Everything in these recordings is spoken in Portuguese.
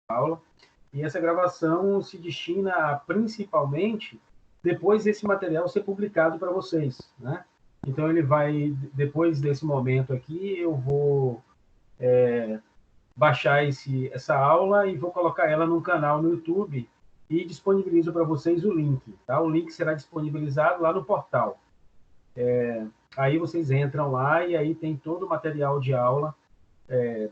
aula, e essa gravação se destina a, principalmente, depois desse material ser publicado para vocês, né? Então, ele vai, depois desse momento aqui, eu vou baixar essa aula e vou colocar ela num canal no YouTube e disponibilizo para vocês o link, tá? O link será disponibilizado lá no portal. Aí vocês entram lá e aí tem todo o material de aula,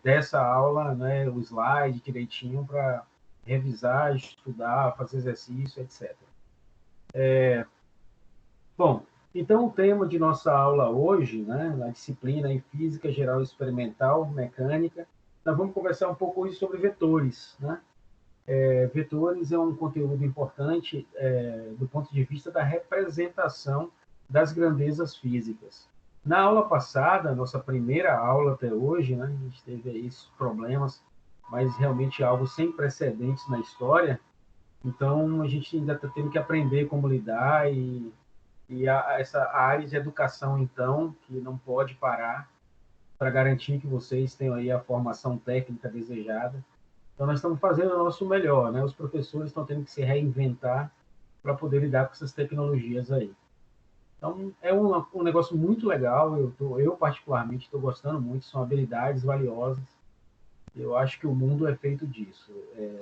dessa aula, né, o slide direitinho para revisar, estudar, fazer exercício, etc. Bom, então o tema de nossa aula hoje, né, na disciplina em Física Geral Experimental, Mecânica, nós vamos conversar um pouco hoje sobre vetores, né? Vetores é um conteúdo importante do ponto de vista da representação das grandezas físicas. Na aula passada, nossa primeira aula até hoje, né, a gente teve aí esses problemas, mas realmente algo sem precedentes na história. Então, a gente ainda está tendo que aprender como lidar essa área de educação, então, que não pode parar para garantir que vocês tenham aí a formação técnica desejada. Então, nós estamos fazendo o nosso melhor, né? Os professores estão tendo que se reinventar para poder lidar com essas tecnologias aí. Então, é um negócio muito legal, eu particularmente estou gostando muito, são habilidades valiosas. Eu acho que o mundo é feito disso.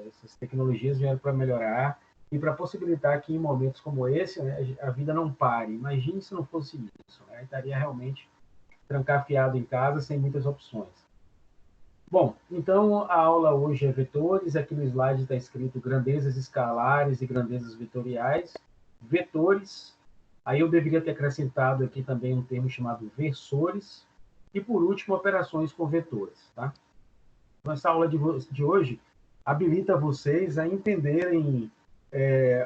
Essas tecnologias vieram para melhorar e para possibilitar que em momentos como esse, né, a vida não pare. Imagine se não fosse isso, né? Estaria realmente trancafiado em casa sem muitas opções. Bom, então a aula hoje é vetores, aqui no slide está escrito grandezas escalares e grandezas vetoriais. Vetores, aí eu deveria ter acrescentado aqui também um termo chamado versores, e por último, operações com vetores. Tá? Então, essa aula de hoje habilita vocês a entenderem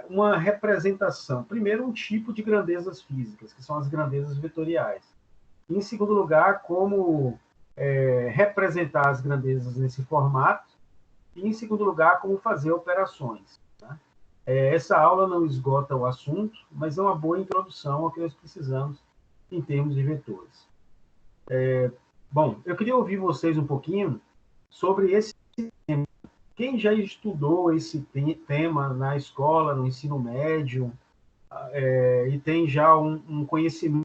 uma representação. Primeiro, um tipo de grandezas físicas, que são as grandezas vetoriais. Em segundo lugar, como representar as grandezas nesse formato. E, em segundo lugar, como fazer operações. Tá? Essa aula não esgota o assunto, mas é uma boa introdução ao que nós precisamos em termos de vetores. Bom, eu queria ouvir vocês um pouquinho sobre esse tema. Quem já estudou esse tema na escola, no ensino médio, e tem já um conhecimento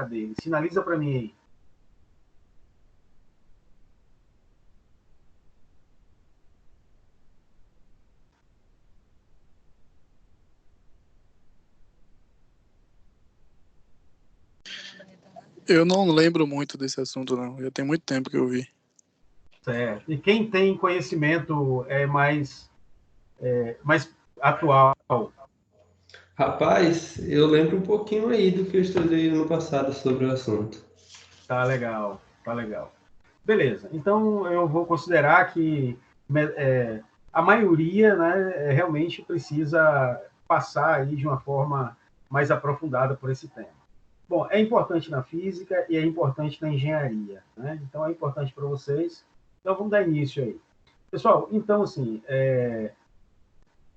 dele? Sinaliza para mim aí. Eu não lembro muito desse assunto, não. Já tem muito tempo que eu vi. Certo. E quem tem conhecimento mais atual? Rapaz, eu lembro um pouquinho aí do que eu estudei no passado sobre o assunto. Tá legal, tá legal. Beleza. Então eu vou considerar que a maioria, né, realmente precisa passar aí de uma forma mais aprofundada por esse tema. Bom, é importante na física e é importante na engenharia, né? Então é importante para vocês. Então vamos dar início aí. Pessoal, então assim,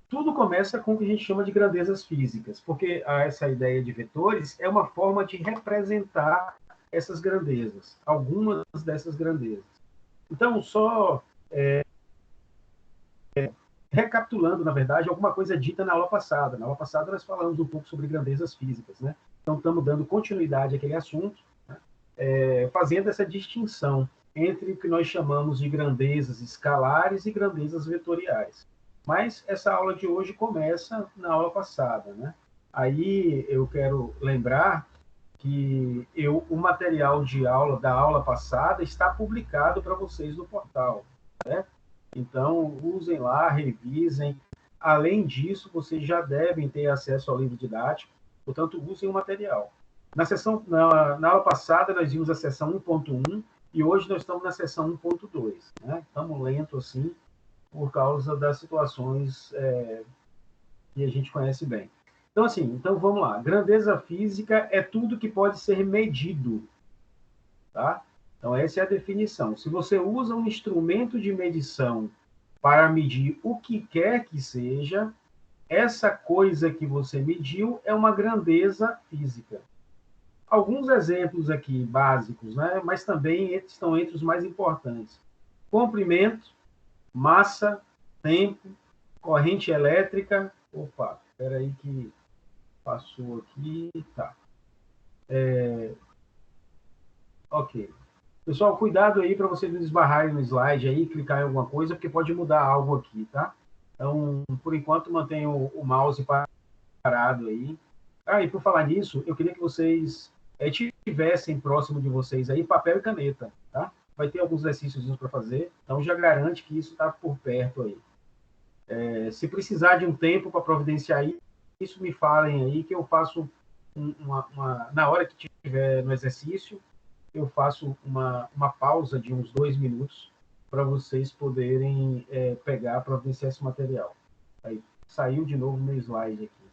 tudo começa com o que a gente chama de grandezas físicas, porque essa ideia de vetores é uma forma de representar essas grandezas, algumas dessas grandezas. Então, só recapitulando, na verdade, alguma coisa dita na aula passada. Na aula passada, nós falamos um pouco sobre grandezas físicas, né? Então, estamos dando continuidade àquele assunto, né? Fazendo essa distinção entre o que nós chamamos de grandezas escalares e grandezas vetoriais. Mas essa aula de hoje começa na aula passada, né? Aí eu quero lembrar que o material de aula da aula passada está publicado para vocês no portal, né? Então, usem lá, revisem. Além disso, vocês já devem ter acesso ao livro didático, portanto, usem o material. Na aula passada, nós vimos a sessão 1.1 e hoje nós estamos na sessão 1.2. Né? Estamos lento assim, por causa das situações que a gente conhece bem. Então, assim, então vamos lá. Grandeza física é tudo que pode ser medido. Tá? Então, essa é a definição. Se você usa um instrumento de medição para medir o que quer que seja, essa coisa que você mediu é uma grandeza física. Alguns exemplos aqui básicos, né? Mas também estão entre os mais importantes. Comprimento, massa, tempo, corrente elétrica. Opa, espera aí que passou aqui. Tá. Ok. Pessoal, cuidado aí para vocês não esbarrarem no slide aí, clicar em alguma coisa, porque pode mudar algo aqui, tá? Então, por enquanto, mantenha o mouse parado aí. Ah, e por falar nisso, eu queria que vocês tivessem próximo de vocês aí papel e caneta, tá? Vai ter alguns exercícios para fazer, então já garante que isso está por perto aí. Se precisar de um tempo para providenciar isso, me falem aí que eu faço na hora que estiver no exercício, eu faço uma pausa de uns 2 minutos para vocês poderem pegar, providenciar esse material. Aí, saiu de novo meu slide aqui.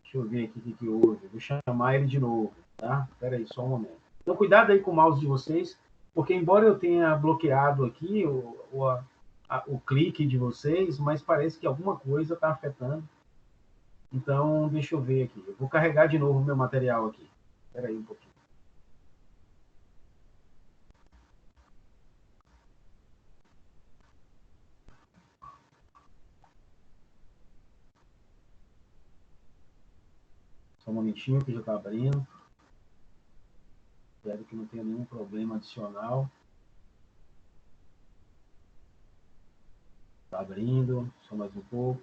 Deixa eu ver aqui o que houve. Vou chamar ele de novo, tá? Espera aí, só um momento. Então, cuidado aí com o mouse de vocês, porque embora eu tenha bloqueado aqui o clique de vocês, mas parece que alguma coisa está afetando. Então, deixa eu ver aqui. Eu vou carregar de novo o meu material aqui. Espera aí um pouquinho. Só um momentinho que já está abrindo. Espero que não tenha nenhum problema adicional. Está abrindo, só mais um pouco.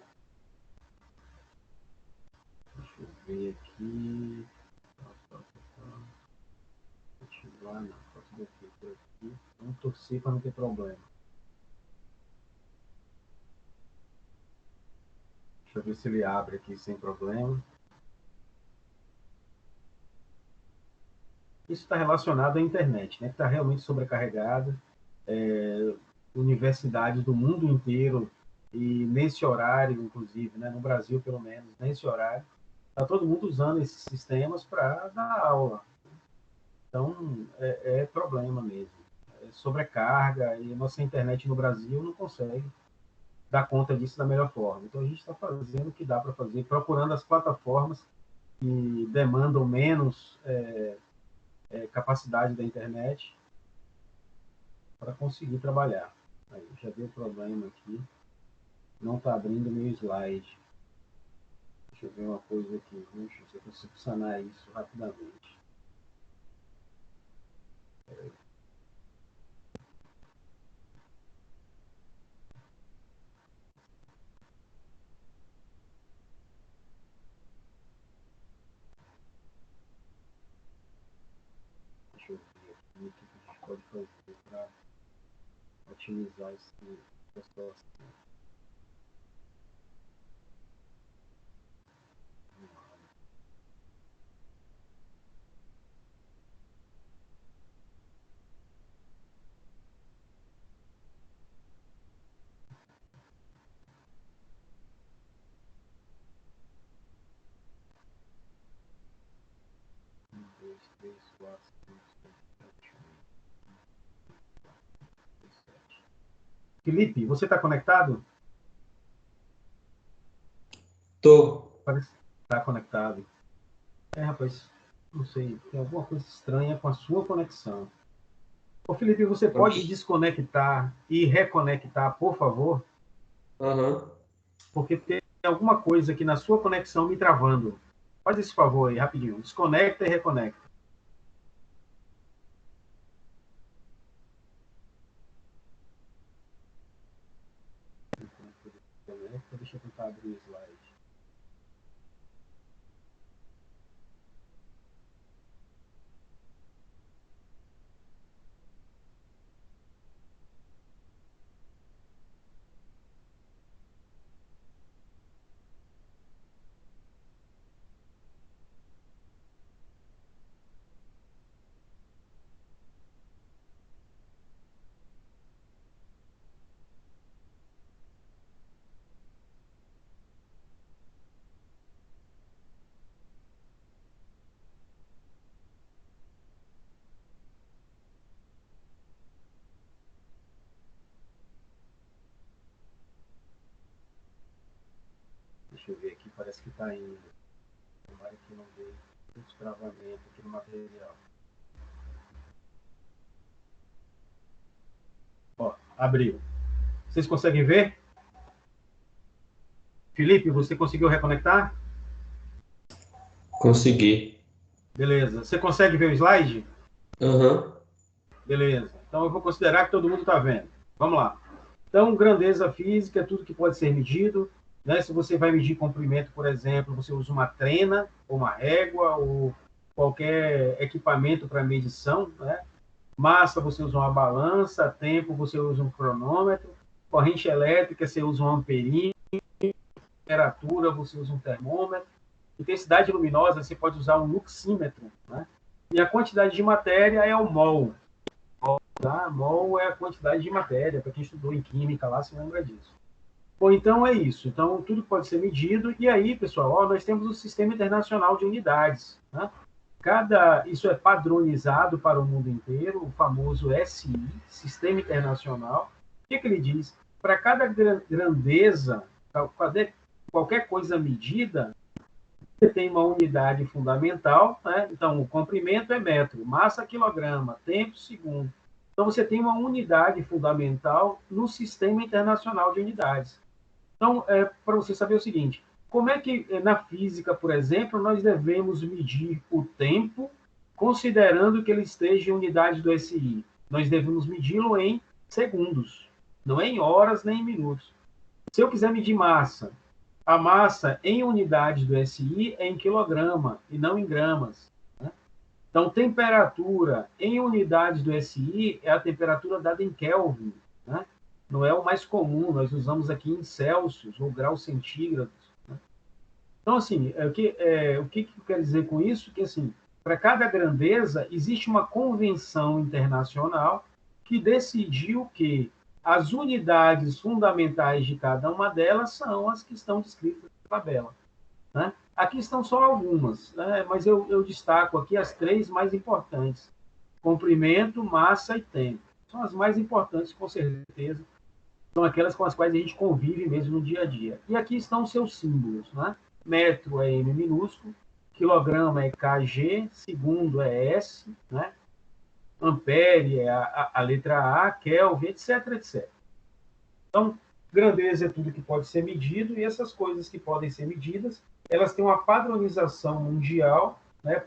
Deixa eu ver aqui. Ativar, não. Tá tudo aqui, por aqui. Vamos torcer para não ter problema. Deixa eu ver se ele abre aqui sem problema. Isso está relacionado à internet, né? Que está realmente sobrecarregada. Universidades do mundo inteiro, e nesse horário, inclusive, né? No Brasil, pelo menos, nesse horário, está todo mundo usando esses sistemas para dar aula. Então, é problema mesmo. É sobrecarga, e a nossa internet no Brasil não consegue dar conta disso da melhor forma. Então, a gente está fazendo o que dá para fazer, procurando as plataformas que demandam menos capacidade da internet para conseguir trabalhar. Aí, já deu problema aqui. Não está abrindo meu slide. Deixa eu ver uma coisa aqui. Deixa eu ver se eu consigo sanar isso rapidamente. Deixa eu ver aqui o que a gente pode fazer para otimizar essa situação. Um, dois, três, quatro, cinco, seis, sete, oito, sete. Felipe, você está conectado? Tô. Parece que está conectado. Rapaz, não sei, tem alguma coisa estranha com a sua conexão. Ô, Felipe, você pode desconectar e reconectar, por favor? Aham. Porque tem alguma coisa aqui na sua conexão me travando. Faz esse favor aí, rapidinho. Desconecta e reconecta. Deixa eu tentar abrir o slide. Deixa eu ver aqui, parece que está indo. Tomara que não dê muito travamento aqui no material. Ó, abriu. Vocês conseguem ver? Felipe, você conseguiu reconectar? Consegui. Beleza. Você consegue ver o slide? Aham. Beleza. Então eu vou considerar que todo mundo está vendo. Vamos lá. Então, grandeza física é tudo que pode ser medido. Né? Se você vai medir comprimento, por exemplo, você usa uma trena, ou uma régua, ou qualquer equipamento para medição. Né? Massa, você usa uma balança. Tempo, você usa um cronômetro. Corrente elétrica, você usa um amperímetro. Temperatura, você usa um termômetro. Intensidade luminosa, você pode usar um luxímetro. Né? E a quantidade de matéria é o mol. Tá? Mol é a quantidade de matéria, para quem estudou em química lá, se lembra disso. Bom, então é isso. Então, tudo pode ser medido. E aí, pessoal, ó, nós temos o Sistema Internacional de Unidades. Né? Isso é padronizado para o mundo inteiro, o famoso SI, Sistema Internacional. O que ele diz? Para cada grandeza, qualquer coisa medida, você tem uma unidade fundamental. Né? Então, o comprimento é metro, massa quilograma, tempo segundo. Então, você tem uma unidade fundamental no Sistema Internacional de Unidades. Então, para você saber o seguinte, como é que, na física, por exemplo, nós devemos medir o tempo, considerando que ele esteja em unidade do SI? Nós devemos medi-lo em segundos, não é em horas nem em minutos. Se eu quiser medir massa, a massa em unidades do SI é em quilograma e não em gramas. Né? Então, temperatura em unidades do SI é a temperatura dada em Kelvin. Né? Não é o mais comum, nós usamos aqui em Celsius ou graus centígrados. Né? Então, assim, o que eu quero dizer com isso? Que, assim, para cada grandeza, existe uma convenção internacional que decidiu que as unidades fundamentais de cada uma delas são as que estão descritas na tabela. Né? Aqui estão só algumas, né? Mas eu destaco aqui as três mais importantes: comprimento, massa e tempo. São as mais importantes, com certeza. São aquelas com as quais a gente convive mesmo no dia a dia. E aqui estão os seus símbolos. Né? Metro é M minúsculo, quilograma é KG, segundo é S, né? Ampere é a letra A, Kelvin, etc, etc. Então, grandeza é tudo que pode ser medido, e essas coisas que podem ser medidas, elas têm uma padronização mundial, né,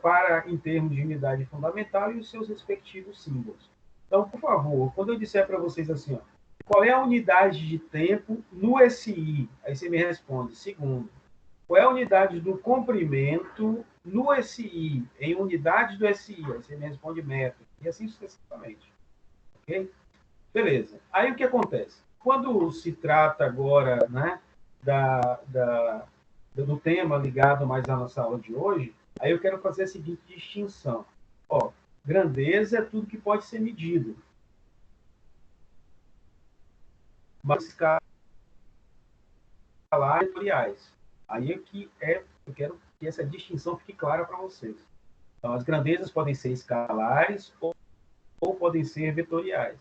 em termos de unidade fundamental e os seus respectivos símbolos. Então, por favor, quando eu disser para vocês assim, ó, qual é a unidade de tempo no SI? Aí você me responde, segundo. Qual é a unidade do comprimento no SI, em unidades do SI? Aí você me responde metro, e assim sucessivamente. Ok? Beleza. Aí o que acontece? Quando se trata agora, né, do tema ligado mais à nossa aula de hoje, aí eu quero fazer a seguinte distinção. Ó, grandeza é tudo que pode ser medido. Mas escalas vetoriais. Aí eu quero que essa distinção fique clara para vocês. Então, as grandezas podem ser escalares ou podem ser vetoriais.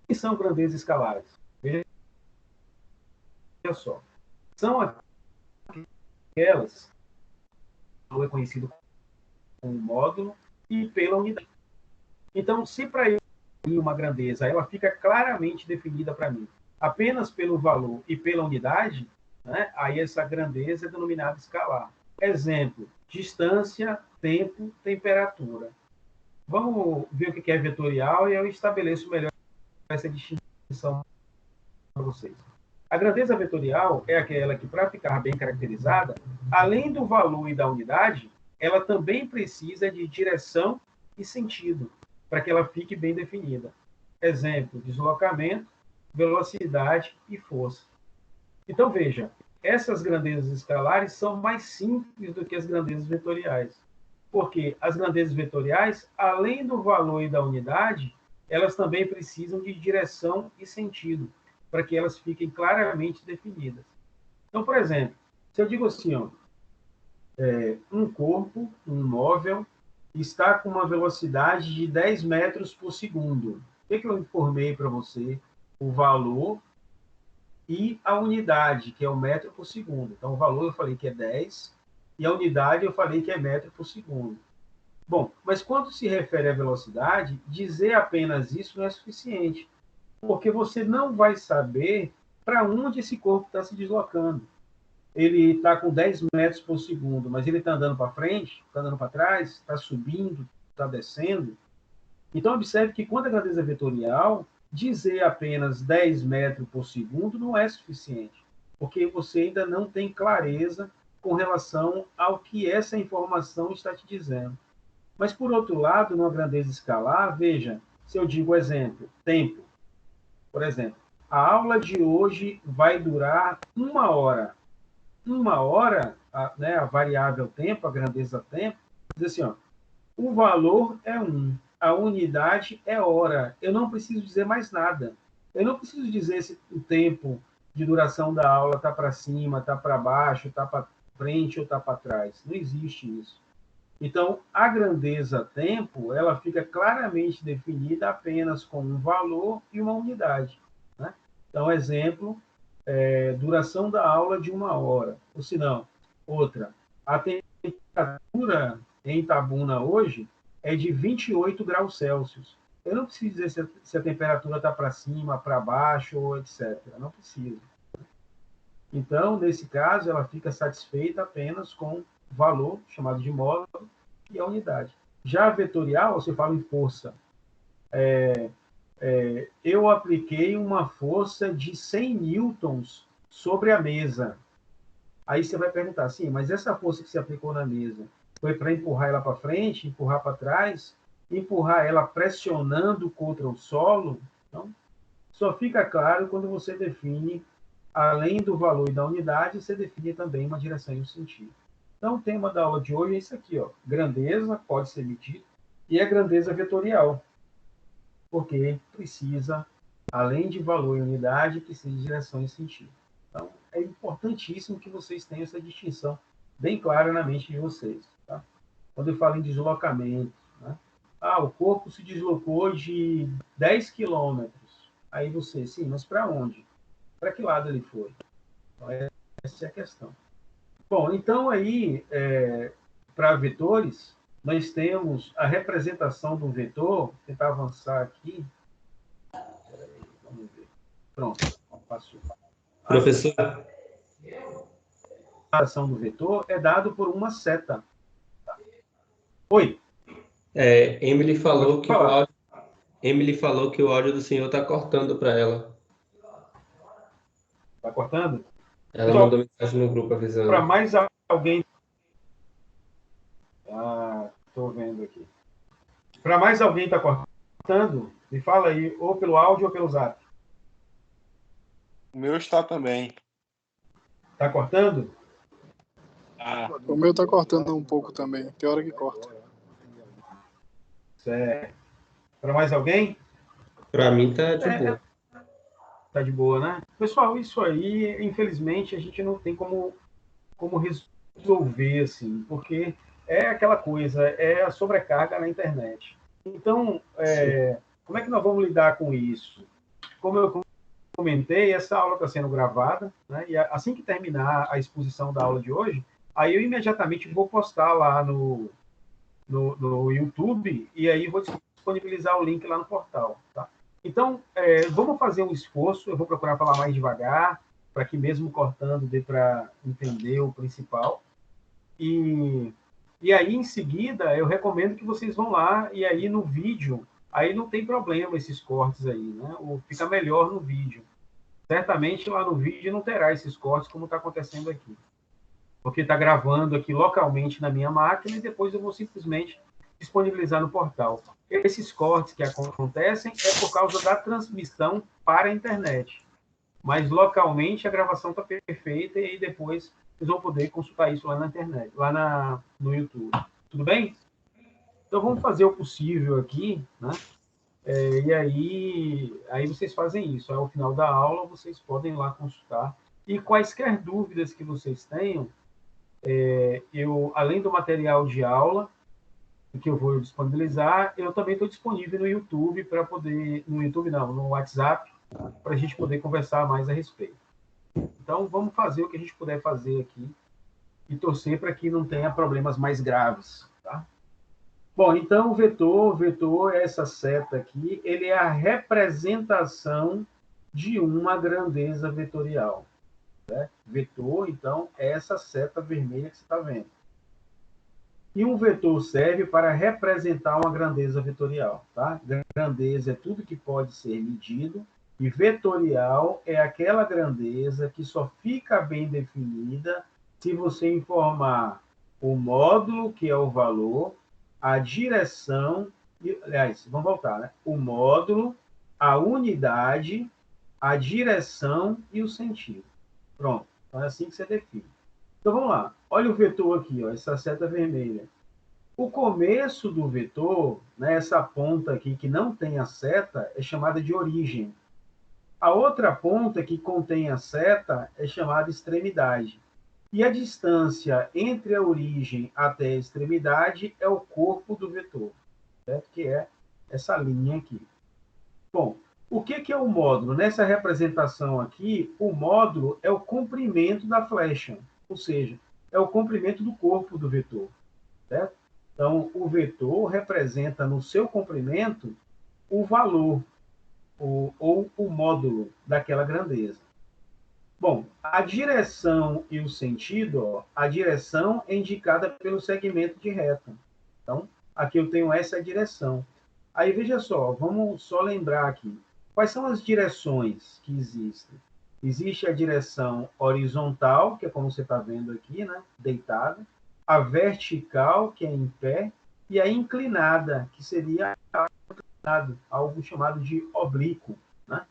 O que são grandezas escalares? Veja só. São aquelas que é conhecido como módulo e pela unidade. Então, se para eu uma grandeza ela fica claramente definida para mim apenas pelo valor e pela unidade, né, aí essa grandeza é denominada escalar. Exemplo, distância, tempo, temperatura. Vamos ver o que é vetorial e eu estabeleço melhor essa distinção para vocês. A grandeza vetorial é aquela que, para ficar bem caracterizada, além do valor e da unidade, ela também precisa de direção e sentido, para que ela fique bem definida. Exemplo, deslocamento, velocidade e força. Então, veja, essas grandezas escalares são mais simples do que as grandezas vetoriais. Porque as grandezas vetoriais, além do valor e da unidade, elas também precisam de direção e sentido, para que elas fiquem claramente definidas. Então, por exemplo, se eu digo assim, ó, um corpo, um móvel, está com uma velocidade de 10 metros por segundo. O que eu informei para você? O valor e a unidade, que é o metro por segundo. Então, o valor eu falei que é 10, e a unidade eu falei que é metro por segundo. Bom, mas quando se refere à velocidade, dizer apenas isso não é suficiente, porque você não vai saber para onde esse corpo está se deslocando. ele está com 10 metros por segundo, mas ele está andando para frente, está andando para trás, está subindo, está descendo. Então, observe que quando a grandeza é vetorial, dizer apenas 10 metros por segundo não é suficiente, porque você ainda não tem clareza com relação ao que essa informação está te dizendo. Mas, por outro lado, numa grandeza escalar, veja, se eu digo exemplo, tempo, por exemplo, a aula de hoje vai durar 1 hora. 1 hora, né, a variável tempo, a grandeza tempo, diz assim, ó, o valor é 1, a unidade é hora. Eu não preciso dizer mais nada. Eu não preciso dizer se o tempo de duração da aula está para cima, está para baixo, está para frente ou está para trás. Não existe isso. Então, a grandeza tempo, ela fica claramente definida apenas com um valor e uma unidade, né? Então, exemplo, duração da aula de 1 hora. Ou se não, outra, a temperatura em Itabuna hoje é de 28 graus Celsius. Eu não preciso dizer se a temperatura está para cima, para baixo, ou etc. Não preciso. Então, nesse caso, ela fica satisfeita apenas com valor, chamado de módulo, e a unidade. Já a vetorial, você fala em força. Eu apliquei uma força de 100 newtons sobre a mesa. Aí você vai perguntar, sim, mas essa força que você aplicou na mesa foi para empurrar ela para frente, empurrar para trás, empurrar ela pressionando contra o solo? Então, só fica claro quando você define, além do valor e da unidade, você define também uma direção e um sentido. Então, o tema da aula de hoje é isso aqui, ó. Grandeza pode ser medida e a grandeza vetorial, porque precisa, além de valor e unidade, precisa de direção e sentido. Então, é importantíssimo que vocês tenham essa distinção bem clara na mente de vocês. Tá? Quando eu falo em deslocamento, né? O corpo se deslocou de 10 quilômetros. Aí você, sim, mas para onde? Para que lado ele foi? Então, essa é a questão. Bom, então aí, para vetores, nós temos a representação do vetor. Vou tentar avançar aqui. Vamos ver. Pronto, passou. Professor, A representação do vetor é dado por uma seta. Oi. Emily falou que o áudio do senhor está cortando para ela. Está cortando? Ela mandou mensagem no grupo avisando. Para mais alguém. Estou vendo aqui. Para mais alguém está cortando, me fala aí, ou pelo áudio ou pelo zap. O meu está também. Está cortando? O meu tá cortando um pouco também. Tem hora que corta. Certo. Para mais alguém? Para mim tá de boa. Tá de boa, né? Pessoal, isso aí, infelizmente, a gente não tem como resolver, assim, porque é aquela coisa, é a sobrecarga na internet. Então, como é que nós vamos lidar com isso? Como eu comentei, essa aula está sendo gravada, né? E assim que terminar a exposição da aula de hoje, aí eu imediatamente vou postar lá no YouTube e aí vou disponibilizar o link lá no portal, tá? Então, vamos fazer um esforço, eu vou procurar falar mais devagar, para que mesmo cortando dê para entender o principal. E aí, em seguida, eu recomendo que vocês vão lá, e aí no vídeo, aí não tem problema esses cortes aí, né? Fica melhor no vídeo. Certamente lá no vídeo não terá esses cortes como está acontecendo aqui. Porque está gravando aqui localmente na minha máquina e depois eu vou simplesmente disponibilizar no portal. Esses cortes que acontecem é por causa da transmissão para a internet. Mas localmente a gravação está perfeita e aí depois vocês vão poder consultar isso lá na internet, lá no YouTube. Tudo bem? Então vamos fazer o possível aqui, né? E aí vocês fazem isso. Ao final da aula vocês podem ir lá consultar. E quaisquer dúvidas que vocês tenham, além do material de aula que eu vou disponibilizar, eu também estou disponível no YouTube para poder, no YouTube não, no WhatsApp, para a gente poder conversar mais a respeito. Então, vamos fazer o que a gente puder fazer aqui e torcer para que não tenha problemas mais graves, tá? Bom, então, o vetor é essa seta aqui, ele é a representação de uma grandeza vetorial. Certo? Vetor, então, é essa seta vermelha que você está vendo. E um vetor serve para representar uma grandeza vetorial. Tá? Grandeza é tudo que pode ser medido, e vetorial é aquela grandeza que só fica bem definida se você informar o módulo, que é o valor, a direção, aliás, vamos voltar, né? O módulo, a unidade, a direção e o sentido. Pronto. Então é assim que você define. Então vamos lá. Olha o vetor aqui, ó, essa seta vermelha. O começo do vetor, né, essa ponta aqui que não tem a seta, é chamada de origem. A outra ponta que contém a seta é chamada extremidade. E a distância entre a origem até a extremidade é o corpo do vetor, certo? Que é essa linha aqui. Bom, o que é o módulo? Nessa representação aqui, o módulo é o comprimento da flecha, ou seja, é o comprimento do corpo do vetor, certo? Então, o vetor representa no seu comprimento o valor, ou o módulo daquela grandeza. Bom, a direção e o sentido, ó, a direção é indicada pelo segmento de reta. Então, aqui eu tenho essa direção. Aí, veja só, vamos só lembrar aqui. Quais são as direções que existem? Existe a direção horizontal, que é como você está vendo aqui, né? Deitada. A vertical, que é em pé. E a inclinada, que seria algo chamado de oblíquo, né?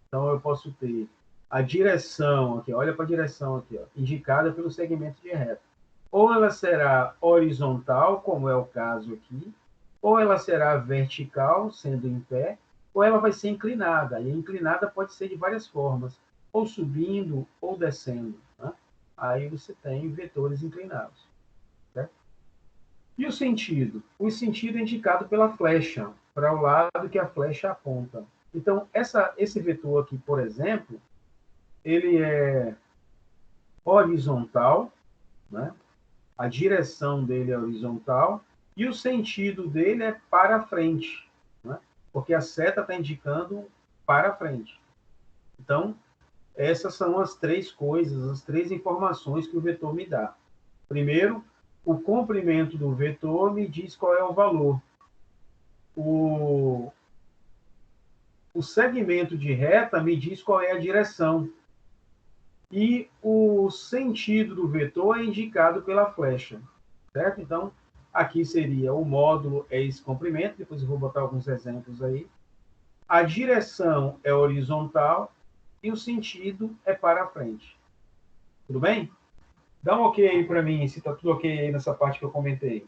Então, eu posso ter a direção, aqui, olha para a direção aqui, ó, indicada pelo segmento de reta. Ou ela será horizontal, como é o caso aqui, ou ela será vertical, sendo em pé, ou ela vai ser inclinada. E a inclinada pode ser de várias formas, ou subindo ou descendo, né? Aí você tem vetores inclinados. Certo? E o sentido? O sentido é indicado pela flecha, para o lado que a flecha aponta. Então, esse vetor aqui, por exemplo, ele é horizontal, né? A direção dele é horizontal, e o sentido dele é para frente, né? Porque a seta está indicando para frente. Então, essas são as três coisas, as três informações que o vetor me dá. Primeiro, o comprimento do vetor me diz qual é o valor. O segmento de reta me diz qual é a direção. E o sentido do vetor é indicado pela flecha, certo? Então, aqui seria o módulo é esse comprimento, depois eu vou botar alguns exemplos aí. A direção é horizontal e o sentido é para frente. Tudo bem? Dá um ok aí para mim, se está tudo ok aí nessa parte que eu comentei.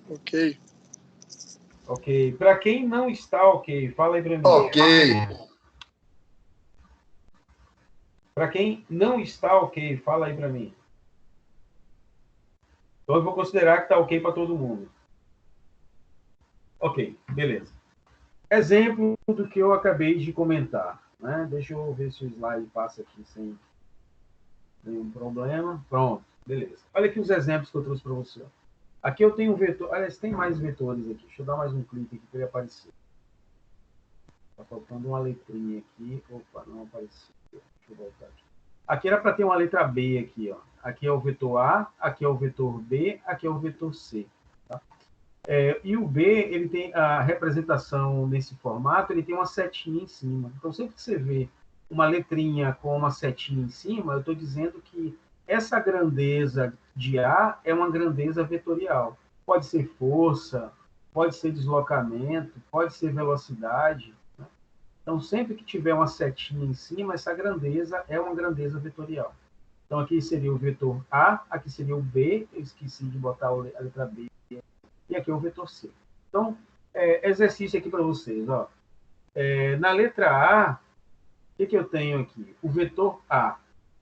Ok. Ok. Para quem não está ok, fala aí para mim. Ok. Para quem não está ok, fala aí para mim. Então eu vou considerar que está ok para todo mundo. Ok, beleza. Exemplo do que eu acabei de comentar, né? Deixa eu ver se o slide passa aqui sem nenhum problema. Pronto, beleza. Olha aqui os exemplos que eu trouxe para você. Aqui eu tenho um vetor. Aliás, tem mais vetores aqui. Deixa eu dar mais um clique aqui para ele aparecer. Está faltando uma letrinha aqui. Opa, não apareceu. Deixa eu voltar aqui. Aqui era para ter uma letra B aqui, ó. Aqui é o vetor A, aqui é o vetor B, aqui é o vetor C. Tá? E o B, ele tem a representação nesse formato, ele tem uma setinha em cima. Então, sempre que você vê uma letrinha com uma setinha em cima, eu estou dizendo que essa grandeza de A é uma grandeza vetorial. Pode ser força, pode ser deslocamento, pode ser velocidade. Né? Então, sempre que tiver uma setinha em cima, essa grandeza é uma grandeza vetorial. Então, aqui seria o vetor A, aqui seria o B, eu esqueci de botar a letra B, e aqui é o vetor C. Então, exercício aqui para vocês. Ó. Na letra A, o que eu tenho aqui? O vetor A.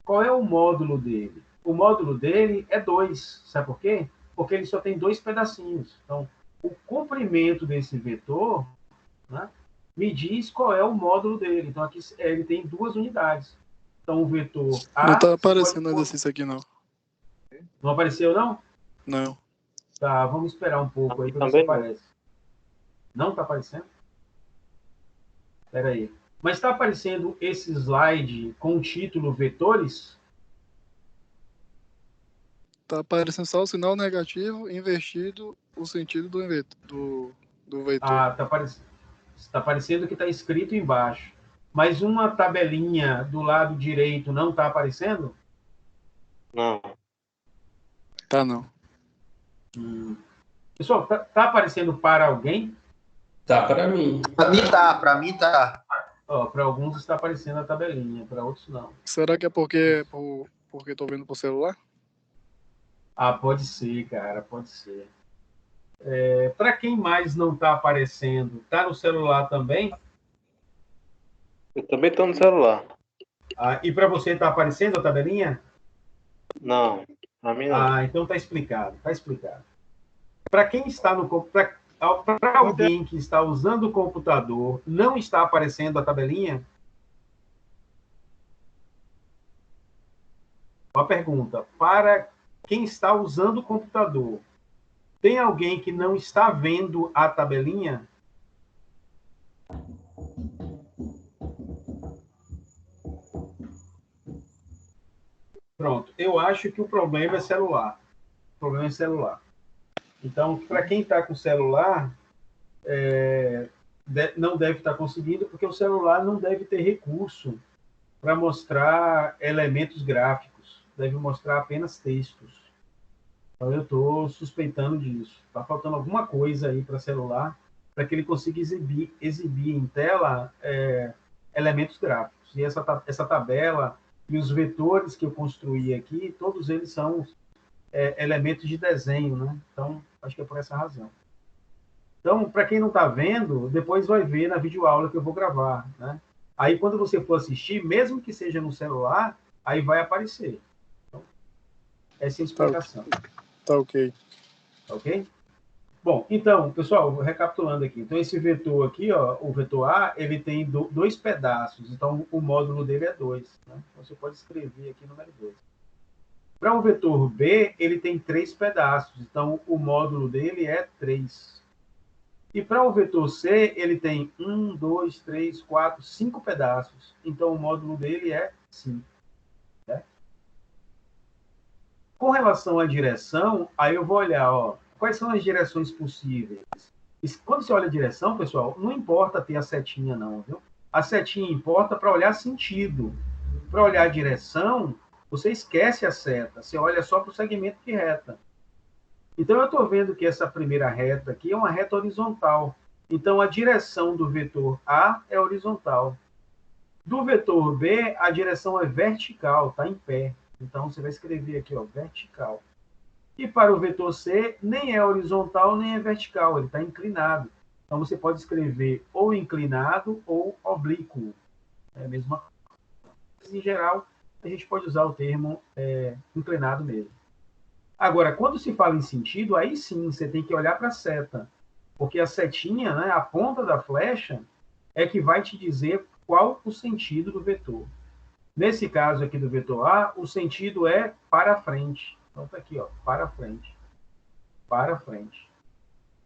Qual é o módulo dele? O módulo dele é 2. Sabe por quê? Porque ele só tem 2 pedacinhos. Então, o comprimento desse vetor, né, me diz qual é o módulo dele. Então, aqui ele tem 2 unidades. Então, o vetor A... Não está aparecendo o exercício aqui, não. Não apareceu, não? Não. Tá, vamos esperar um pouco aí para ver se aparece. Não está aparecendo? Espera aí. Mas está aparecendo esse slide com o título vetores? Tá aparecendo só o sinal negativo invertido o sentido do vetor. Ah, tá aparecendo que está escrito embaixo. Mas uma tabelinha do lado direito não está aparecendo? Não. Tá, não. Pessoal, tá aparecendo para alguém? Tá para mim. Para mim tá. Para alguns está aparecendo a tabelinha, para outros não. Será que é porque tô vendo por celular? Ah, pode ser, cara, pode ser. Para quem mais não está aparecendo, tá no celular também? Eu também estou no celular. Ah, e para você está aparecendo a tabelinha? Não, para mim não. Ah, então está explicado, está explicado. Para quem está no para alguém que está usando o computador, não está aparecendo a tabelinha? Uma pergunta. Para quem está usando o computador, tem alguém que não está vendo a tabelinha? Pronto. Eu acho que o problema é celular. O problema é celular. Então, para quem está com celular, não deve estar conseguindo, porque o celular não deve ter recurso para mostrar elementos gráficos. Deve mostrar apenas textos. Então, eu estou suspeitando disso. Está faltando alguma coisa aí para celular, para que ele consiga exibir em tela elementos gráficos. E essa tabela e os vetores que eu construí aqui, todos eles são elementos de desenho, né? Então, acho que é por essa razão. Então, para quem não está vendo, depois vai ver na videoaula que eu vou gravar, né? Aí, quando você for assistir, mesmo que seja no celular, aí vai aparecer. Então, essa é a explicação. Tá ok. Ok? Bom, então, pessoal, recapitulando aqui. Então, esse vetor aqui, ó, o vetor A, ele tem dois pedaços. Então, o módulo dele é 2. Né? Você pode escrever aqui número 2. Para o vetor B, ele tem 3 pedaços. Então, o módulo dele é 3. E para o vetor C, ele tem 1, 2, 3, 4, 5 pedaços. Então, o módulo dele é 5. Né? Com relação à direção, aí eu vou olhar, ó, quais são as direções possíveis. Quando você olha a direção, pessoal, não importa ter a setinha, não, viu? A setinha importa para olhar sentido. Para olhar a direção, você esquece a seta, você olha só para o segmento de reta. Então, eu estou vendo que essa primeira reta aqui é uma reta horizontal. Então, a direção do vetor A é horizontal. Do vetor B, a direção é vertical, está em pé. Então, você vai escrever aqui, ó, vertical. E para o vetor C, nem é horizontal, nem é vertical, ele está inclinado. Então, você pode escrever ou inclinado ou oblíquo. É a mesma coisa. Em geral, a gente pode usar o termo inclinado mesmo. Agora, quando se fala em sentido, aí sim, você tem que olhar para a seta. Porque a setinha, né, a ponta da flecha, é que vai te dizer qual o sentido do vetor. Nesse caso aqui do vetor A, o sentido é para frente. Então, está aqui, ó, para frente. Para frente.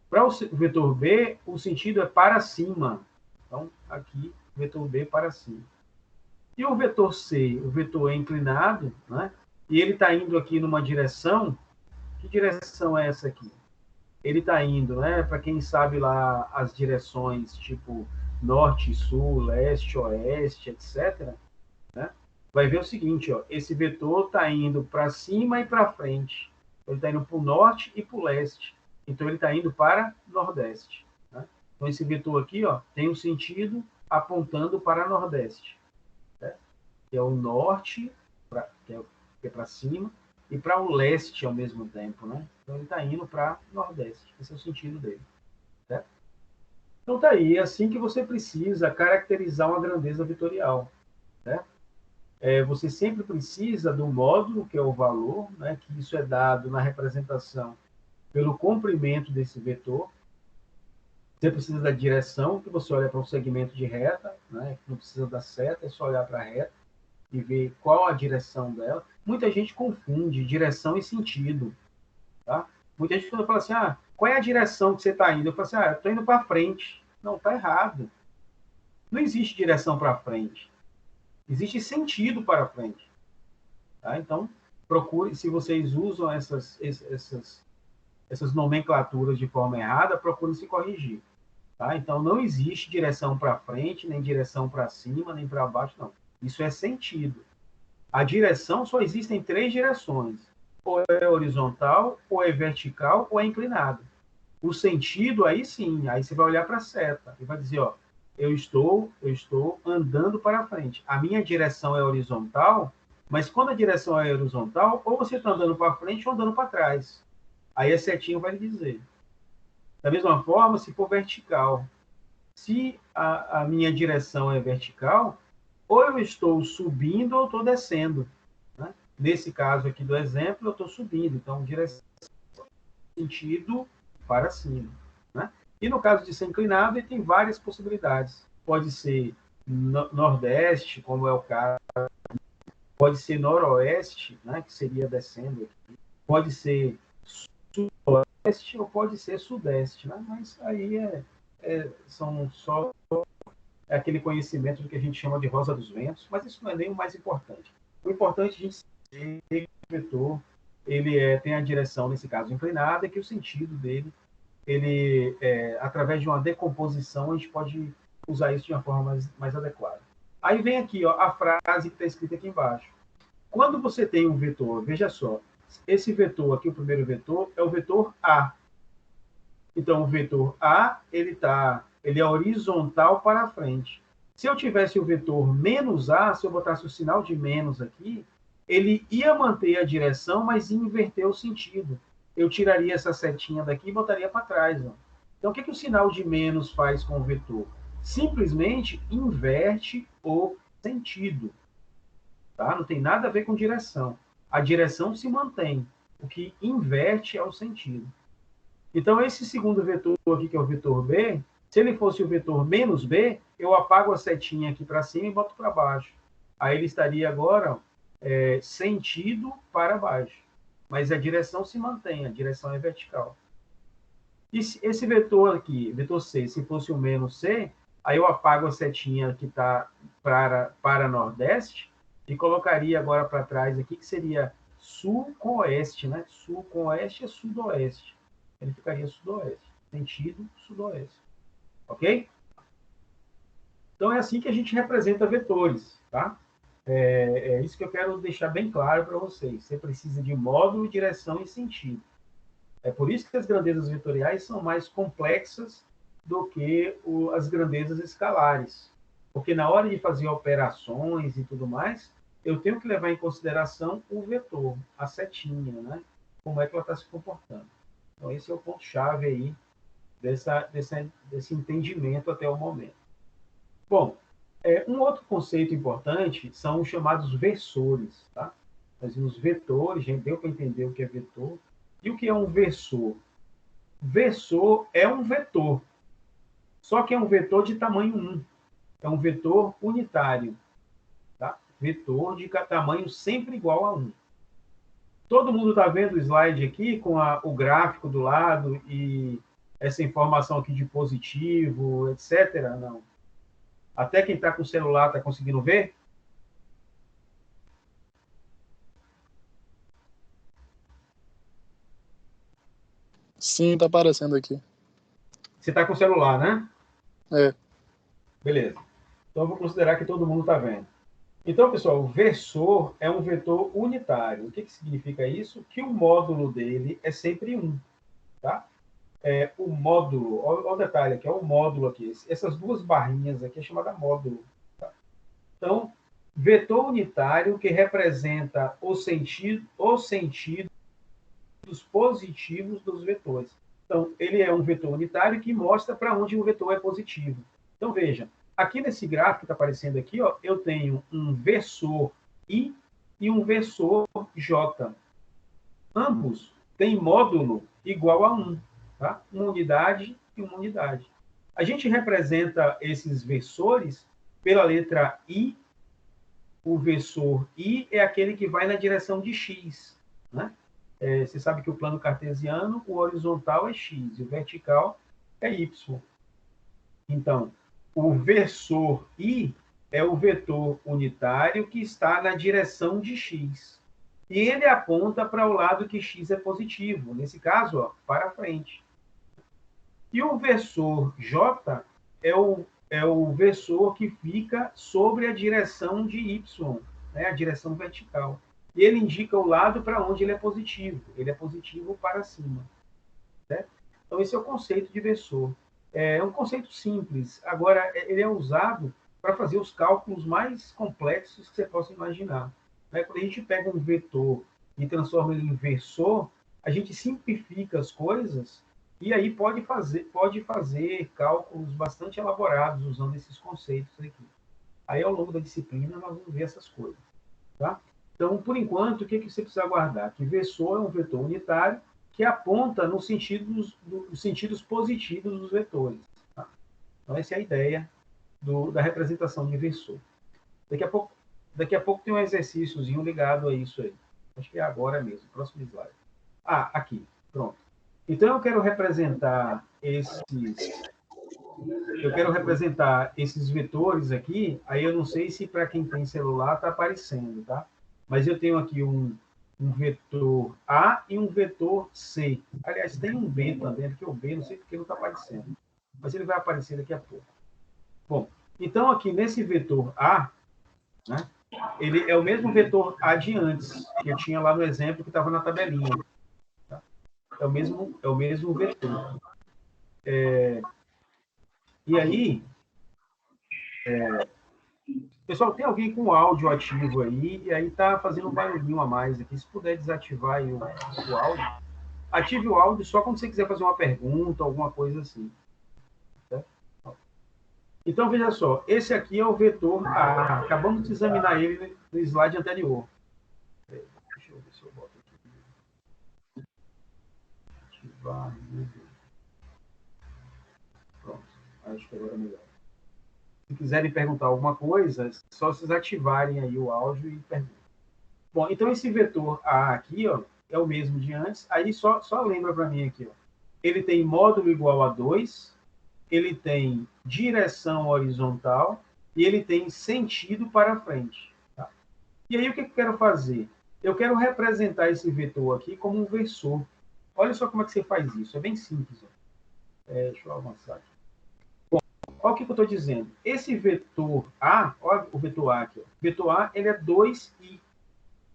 Para o vetor B, o sentido é para cima. Então, aqui, vetor B para cima. E o vetor C, o vetor é inclinado, né? E ele está indo aqui numa direção. Que direção é essa aqui? Ele está indo, né? Para quem sabe lá as direções tipo norte, sul, leste, oeste, etc., né? Vai ver o seguinte, ó, esse vetor está indo para cima e para frente. Ele está indo para o norte e para o leste. Então, ele está indo para nordeste. Né? Então, esse vetor aqui, ó, tem um sentido apontando para nordeste. Né? Que é o norte, que é para cima, e para o leste ao mesmo tempo. Né? Então, ele está indo para nordeste. Esse é o sentido dele. Certo? Então, tá aí. É assim que você precisa caracterizar uma grandeza vetorial. Certo? Você sempre precisa do módulo, que é o valor, né, que isso é dado na representação pelo comprimento desse vetor. Você precisa da direção, que você olha para um segmento de reta, né, não precisa da seta, é só olhar para a reta e ver qual a direção dela. Muita gente confunde direção e sentido. Tá? Muita gente fala assim, qual é a direção que você está indo? Eu falo assim, eu estou indo para frente. Não, está errado. Não existe direção para frente. Existe sentido para frente. Tá? Então, procure, se vocês usam essas nomenclaturas de forma errada, procure se corrigir. Tá? Então, não existe direção para frente, nem direção para cima, nem para baixo, não. Isso é sentido. A direção só existem 3 direções. Ou é horizontal, ou é vertical, ou é inclinado. O sentido, aí sim, aí você vai olhar para a seta e vai dizer, ó, eu estou andando para frente. A minha direção é horizontal, mas quando a direção é horizontal, ou você está andando para frente ou andando para trás. Aí a setinha vai lhe dizer. Da mesma forma, se for vertical, se a minha direção é vertical, ou eu estou subindo ou estou descendo. Né? Nesse caso aqui do exemplo, eu estou subindo. Então, direção sentido para cima. Né? E no caso de ser inclinado, ele tem várias possibilidades. Pode ser nordeste, como é o caso. Pode ser noroeste, né, que seria descendo aqui. Pode ser sudoeste ou pode ser sudeste. Né? Mas aí são só aquele conhecimento do que a gente chama de rosa dos ventos, mas isso não é nem o mais importante. O importante é a gente saber que o vetor ele tem a direção, nesse caso, inclinada, e que o sentido dele, através de uma decomposição, a gente pode usar isso de uma forma mais adequada. Aí vem aqui ó, a frase que está escrita aqui embaixo. Quando você tem um vetor, veja só, esse vetor aqui, o primeiro vetor, é o vetor A. Então, o vetor A, ele é horizontal para frente. Se eu tivesse o vetor menos A, se eu botasse o sinal de menos aqui, ele ia manter a direção, mas ia inverter o sentido. Eu tiraria essa setinha daqui e botaria para trás. Ó. Então, o que o sinal de menos faz com o vetor? Simplesmente inverte o sentido. Tá? Não tem nada a ver com direção. A direção se mantém. O que inverte é o sentido. Então, esse segundo vetor aqui, que é o vetor B, se ele fosse o vetor menos B, eu apago a setinha aqui para cima e boto para baixo. Aí ele estaria agora sentido para baixo. Mas a direção se mantém, a direção é vertical. E esse vetor aqui, vetor C, se fosse o menos C, aí eu apago a setinha que está para nordeste e colocaria agora para trás aqui, que seria sul com oeste, né? Sul com oeste é sudoeste. Ele ficaria sudoeste, sentido sudoeste. Ok? Então, é assim que a gente representa vetores, tá? É isso que eu quero deixar bem claro para vocês. Você precisa de módulo, direção e sentido. É por isso que as grandezas vetoriais são mais complexas do que as grandezas escalares. Porque na hora de fazer operações e tudo mais, eu tenho que levar em consideração o vetor, a setinha, né? Como é que ela está se comportando. Então, esse é o ponto-chave aí desse entendimento até o momento. Bom, um outro conceito importante são os chamados versores. Tá? Nós vimos vetores, já deu para entender o que é vetor. E o que é um versor? Versor é um vetor, só que é um vetor de tamanho 1. É um vetor unitário. Tá? Vetor de tamanho sempre igual a 1. Todo mundo está vendo o slide aqui com o gráfico do lado e essa informação aqui de positivo, etc. Não. Até quem está com o celular está conseguindo ver? Sim, tá aparecendo aqui. Você está com o celular, né? É. Beleza. Então, eu vou considerar que todo mundo está vendo. Então, pessoal, o versor é um vetor unitário. O que significa isso? Que o módulo dele é sempre 1. Tá? O módulo, olha o detalhe aqui, é o módulo aqui. Essas duas barrinhas aqui é chamada módulo. Tá? Então, vetor unitário que representa os sentidos positivos dos vetores. Então, ele é um vetor unitário que mostra para onde o vetor é positivo. Então, veja, aqui nesse gráfico que está aparecendo aqui, ó, eu tenho um versor I e um versor J. Ambos têm módulo igual a 1. Tá? Uma unidade e uma unidade. A gente representa esses versores pela letra I. O versor I é aquele que vai na direção de X. Né? Você sabe que o plano cartesiano, o horizontal é X e o vertical é Y. Então, o versor I é o vetor unitário que está na direção de x. E ele aponta para o lado que x é positivo, nesse caso, ó, para frente. E o versor J é o versor que fica sobre a direção de y, né, a direção vertical. E ele indica o lado para onde ele é positivo. Ele é positivo para cima. Certo? Então, esse é o conceito de versor. É um conceito simples. Agora, ele é usado para fazer os cálculos mais complexos que você possa imaginar. Né? Quando a gente pega um vetor e transforma ele em versor, a gente simplifica as coisas e aí pode fazer cálculos bastante elaborados usando esses conceitos aqui. Aí, ao longo da disciplina, nós vamos ver essas coisas. Tá? Então, por enquanto, o que você precisa guardar? Que versor é um vetor unitário que aponta nos sentidos positivos dos vetores. Tá? Então, essa é a ideia da representação de versor. Daqui a pouco tem um exercíciozinho ligado a isso aí. Acho que é agora mesmo, próximo slide. Ah, aqui, pronto. Então, eu quero representar esses vetores aqui. Aí eu não sei se para quem tem celular está aparecendo, tá? Mas eu tenho aqui um vetor A e um vetor C. Aliás, tem um B também, porque o B não sei porque não está aparecendo. Mas ele vai aparecer daqui a pouco. Bom, então aqui nesse vetor A, né, ele é o mesmo vetor A de antes, que eu tinha lá no exemplo que estava na tabelinha. Tá? É o mesmo vetor. E aí, pessoal, tem alguém com áudio ativo aí, e aí tá fazendo um barulhinho a mais aqui. Se puder desativar aí o áudio, ative o áudio só quando você quiser fazer uma pergunta, alguma coisa assim. Tá? Então, veja só, esse aqui é o vetor A. Acabamos de examinar ele no slide anterior. Deixa eu ver se eu boto aqui. Ativar. Pronto, acho que agora é melhor. Se quiserem perguntar alguma coisa, é só vocês ativarem aí o áudio e perguntar. Bom, então esse vetor A aqui, ó, é o mesmo de antes. Aí só lembra para mim aqui, ó. Ele tem módulo igual a 2, ele tem direção horizontal e ele tem sentido para frente. Tá? E aí o que eu quero fazer? Eu quero representar esse vetor aqui como um versor. Olha só como é que você faz isso. É bem simples. Deixa eu avançar aqui. Olha o que eu estou dizendo. Esse vetor A, olha o vetor A aqui. Ó. O vetor A ele é 2i.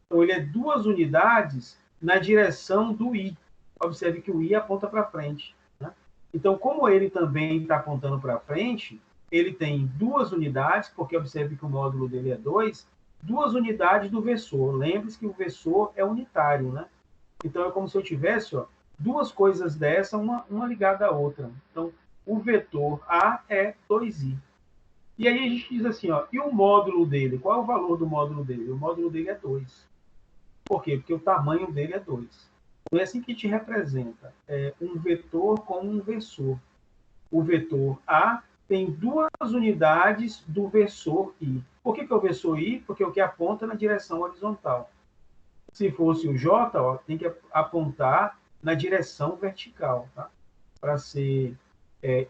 Então, ele é 2 unidades na direção do i. Observe que o i aponta para frente. Né? Então, como ele também está apontando para frente, ele tem 2 unidades, porque observe que o módulo dele é 2, 2 unidades do versor. Lembre-se que o versor é unitário. Né? Então, é como se eu tivesse duas coisas dessa, uma ligada à outra. Então, o vetor A é 2i. E aí a gente diz assim, e o módulo dele? Qual é o valor do módulo dele? O módulo dele é 2. Por quê? Porque o tamanho dele é 2. Então, é assim que te representa um vetor com um versor. O vetor A tem 2 unidades do versor I. Por que é o versor I? Porque é o que aponta na direção horizontal. Se fosse o J, tem que apontar na direção vertical. Tá? Para ser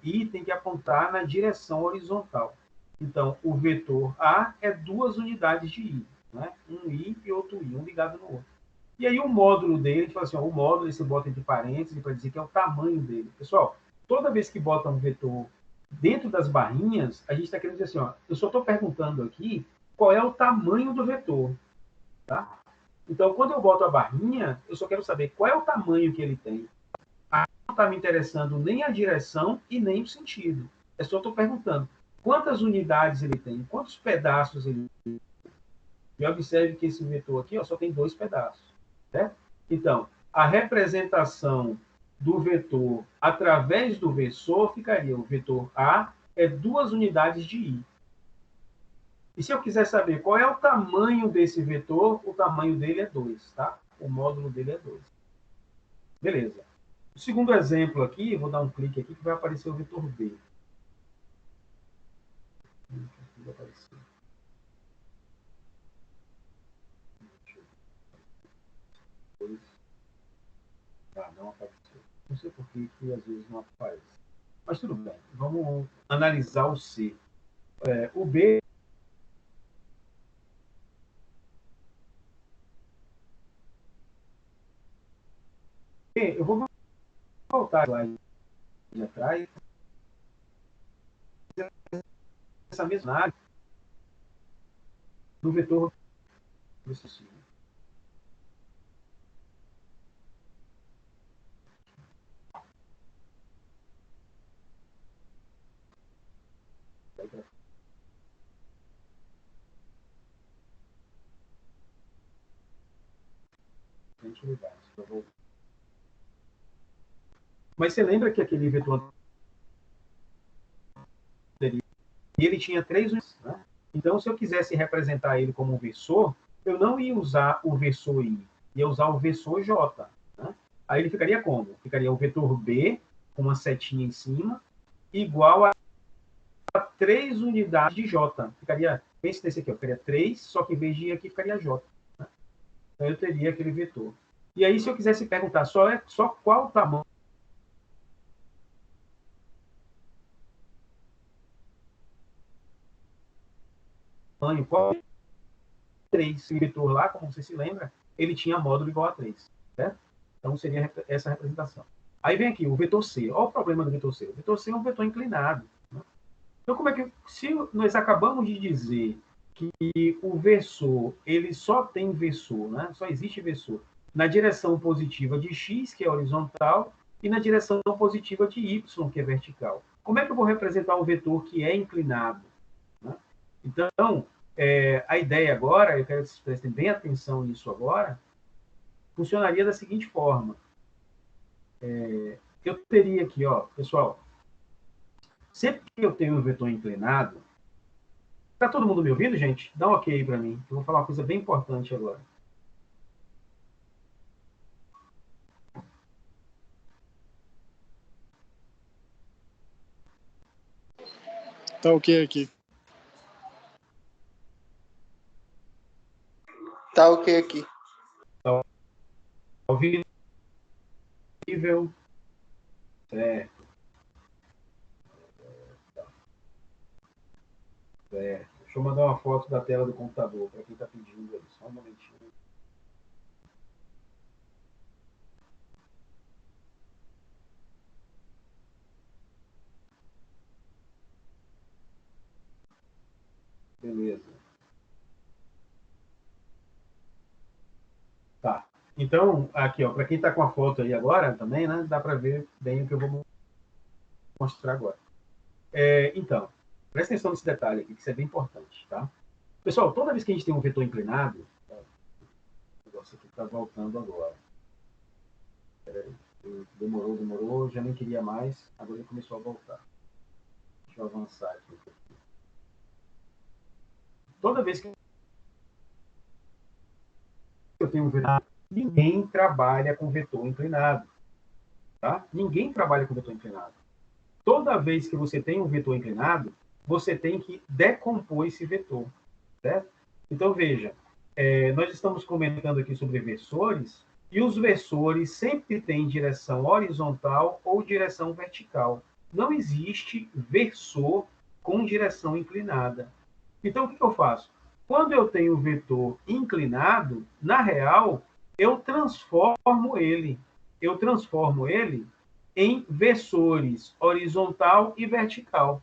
I, tem que apontar na direção horizontal. Então, o vetor A é 2 unidades de I. Né? Um I e outro I, um ligado no outro. E aí o módulo dele, a gente fala assim, o módulo você bota entre parênteses para dizer que é o tamanho dele. Pessoal, toda vez que bota um vetor dentro das barrinhas, a gente está querendo dizer assim, eu só estou perguntando aqui qual é o tamanho do vetor. Tá? Então, quando eu boto a barrinha, eu só quero saber qual é o tamanho que ele tem. Aí não está me interessando nem a direção e nem o sentido. É só estou perguntando quantas unidades ele tem, quantos pedaços ele tem. E observe que esse vetor aqui só tem 2 pedaços. Certo? Então, a representação do vetor através do versor ficaria o vetor A é 2 unidades de I. E se eu quiser saber qual é o tamanho desse vetor, o tamanho dele é 2, tá? O módulo dele é 2. Beleza. O segundo exemplo aqui, vou dar um clique aqui que vai aparecer o vetor B. Vai aparecer. Não apareceu. Não sei por que às vezes não aparece. Mas tudo bem. Vamos analisar o C. o B eu vou voltar lá de atrás, essa mesma área do vetor recessivo. Mas você lembra que aquele vetor ele tinha 3 unidades, né? Então, se eu quisesse representar ele como um versor, eu não ia usar o versor I, ia usar o versor J. Né? Aí ele ficaria como? Ficaria o vetor B, com uma setinha em cima, igual a 3 unidades de J. Ficaria, pense nesse aqui, ó, ficaria 3, só que em vez de I aqui ficaria J. Né? Então, eu teria aquele vetor. E aí, se eu quisesse perguntar só qual o tamanho qual 3, esse vetor lá, como você se lembra, ele tinha módulo igual a 3. Certo? Então, seria essa representação. Aí vem aqui o vetor C. Olha o problema do vetor C. O vetor C é um vetor inclinado. Né? Então, como é que... Se nós acabamos de dizer que o versor, ele só tem versor, né? Só existe versor na direção positiva de X, que é horizontal, e na direção positiva de Y, que é vertical. Como é que eu vou representar um vetor que é inclinado? Né? Então, a ideia agora, eu quero que vocês prestem bem atenção nisso agora, funcionaria da seguinte forma. Eu teria aqui, ó, pessoal, sempre que eu tenho um vetor inclinado, tá todo mundo me ouvindo, gente? Dá um ok para mim. Eu vou falar uma coisa bem importante agora. Tá ok aqui. Tá ok aqui. Tá ouvível? Certo. Certo. Deixa eu mandar uma foto da tela do computador para quem está pedindo aí. Só um momentinho. Beleza. Tá. Então, aqui, ó, para quem está com a foto aí agora também, né, dá para ver bem o que eu vou mostrar agora. Então, presta atenção nesse detalhe aqui, que isso é bem importante, tá? Pessoal, toda vez que a gente tem um vetor inclinado, o negócio aqui está voltando agora. Peraí. Demorou, já nem queria mais, agora ele começou a voltar. Deixa eu avançar aqui. Toda vez que eu tenho um vetor, ninguém trabalha com vetor inclinado. Tá? Ninguém trabalha com vetor inclinado. Toda vez que você tem um vetor inclinado, você tem que decompor esse vetor. Certo? Então, veja, nós estamos comentando aqui sobre versores, e os versores sempre têm direção horizontal ou direção vertical. Não existe versor com direção inclinada. Então, o que eu faço? Quando eu tenho o vetor inclinado, na real, eu transformo ele em versores horizontal e vertical.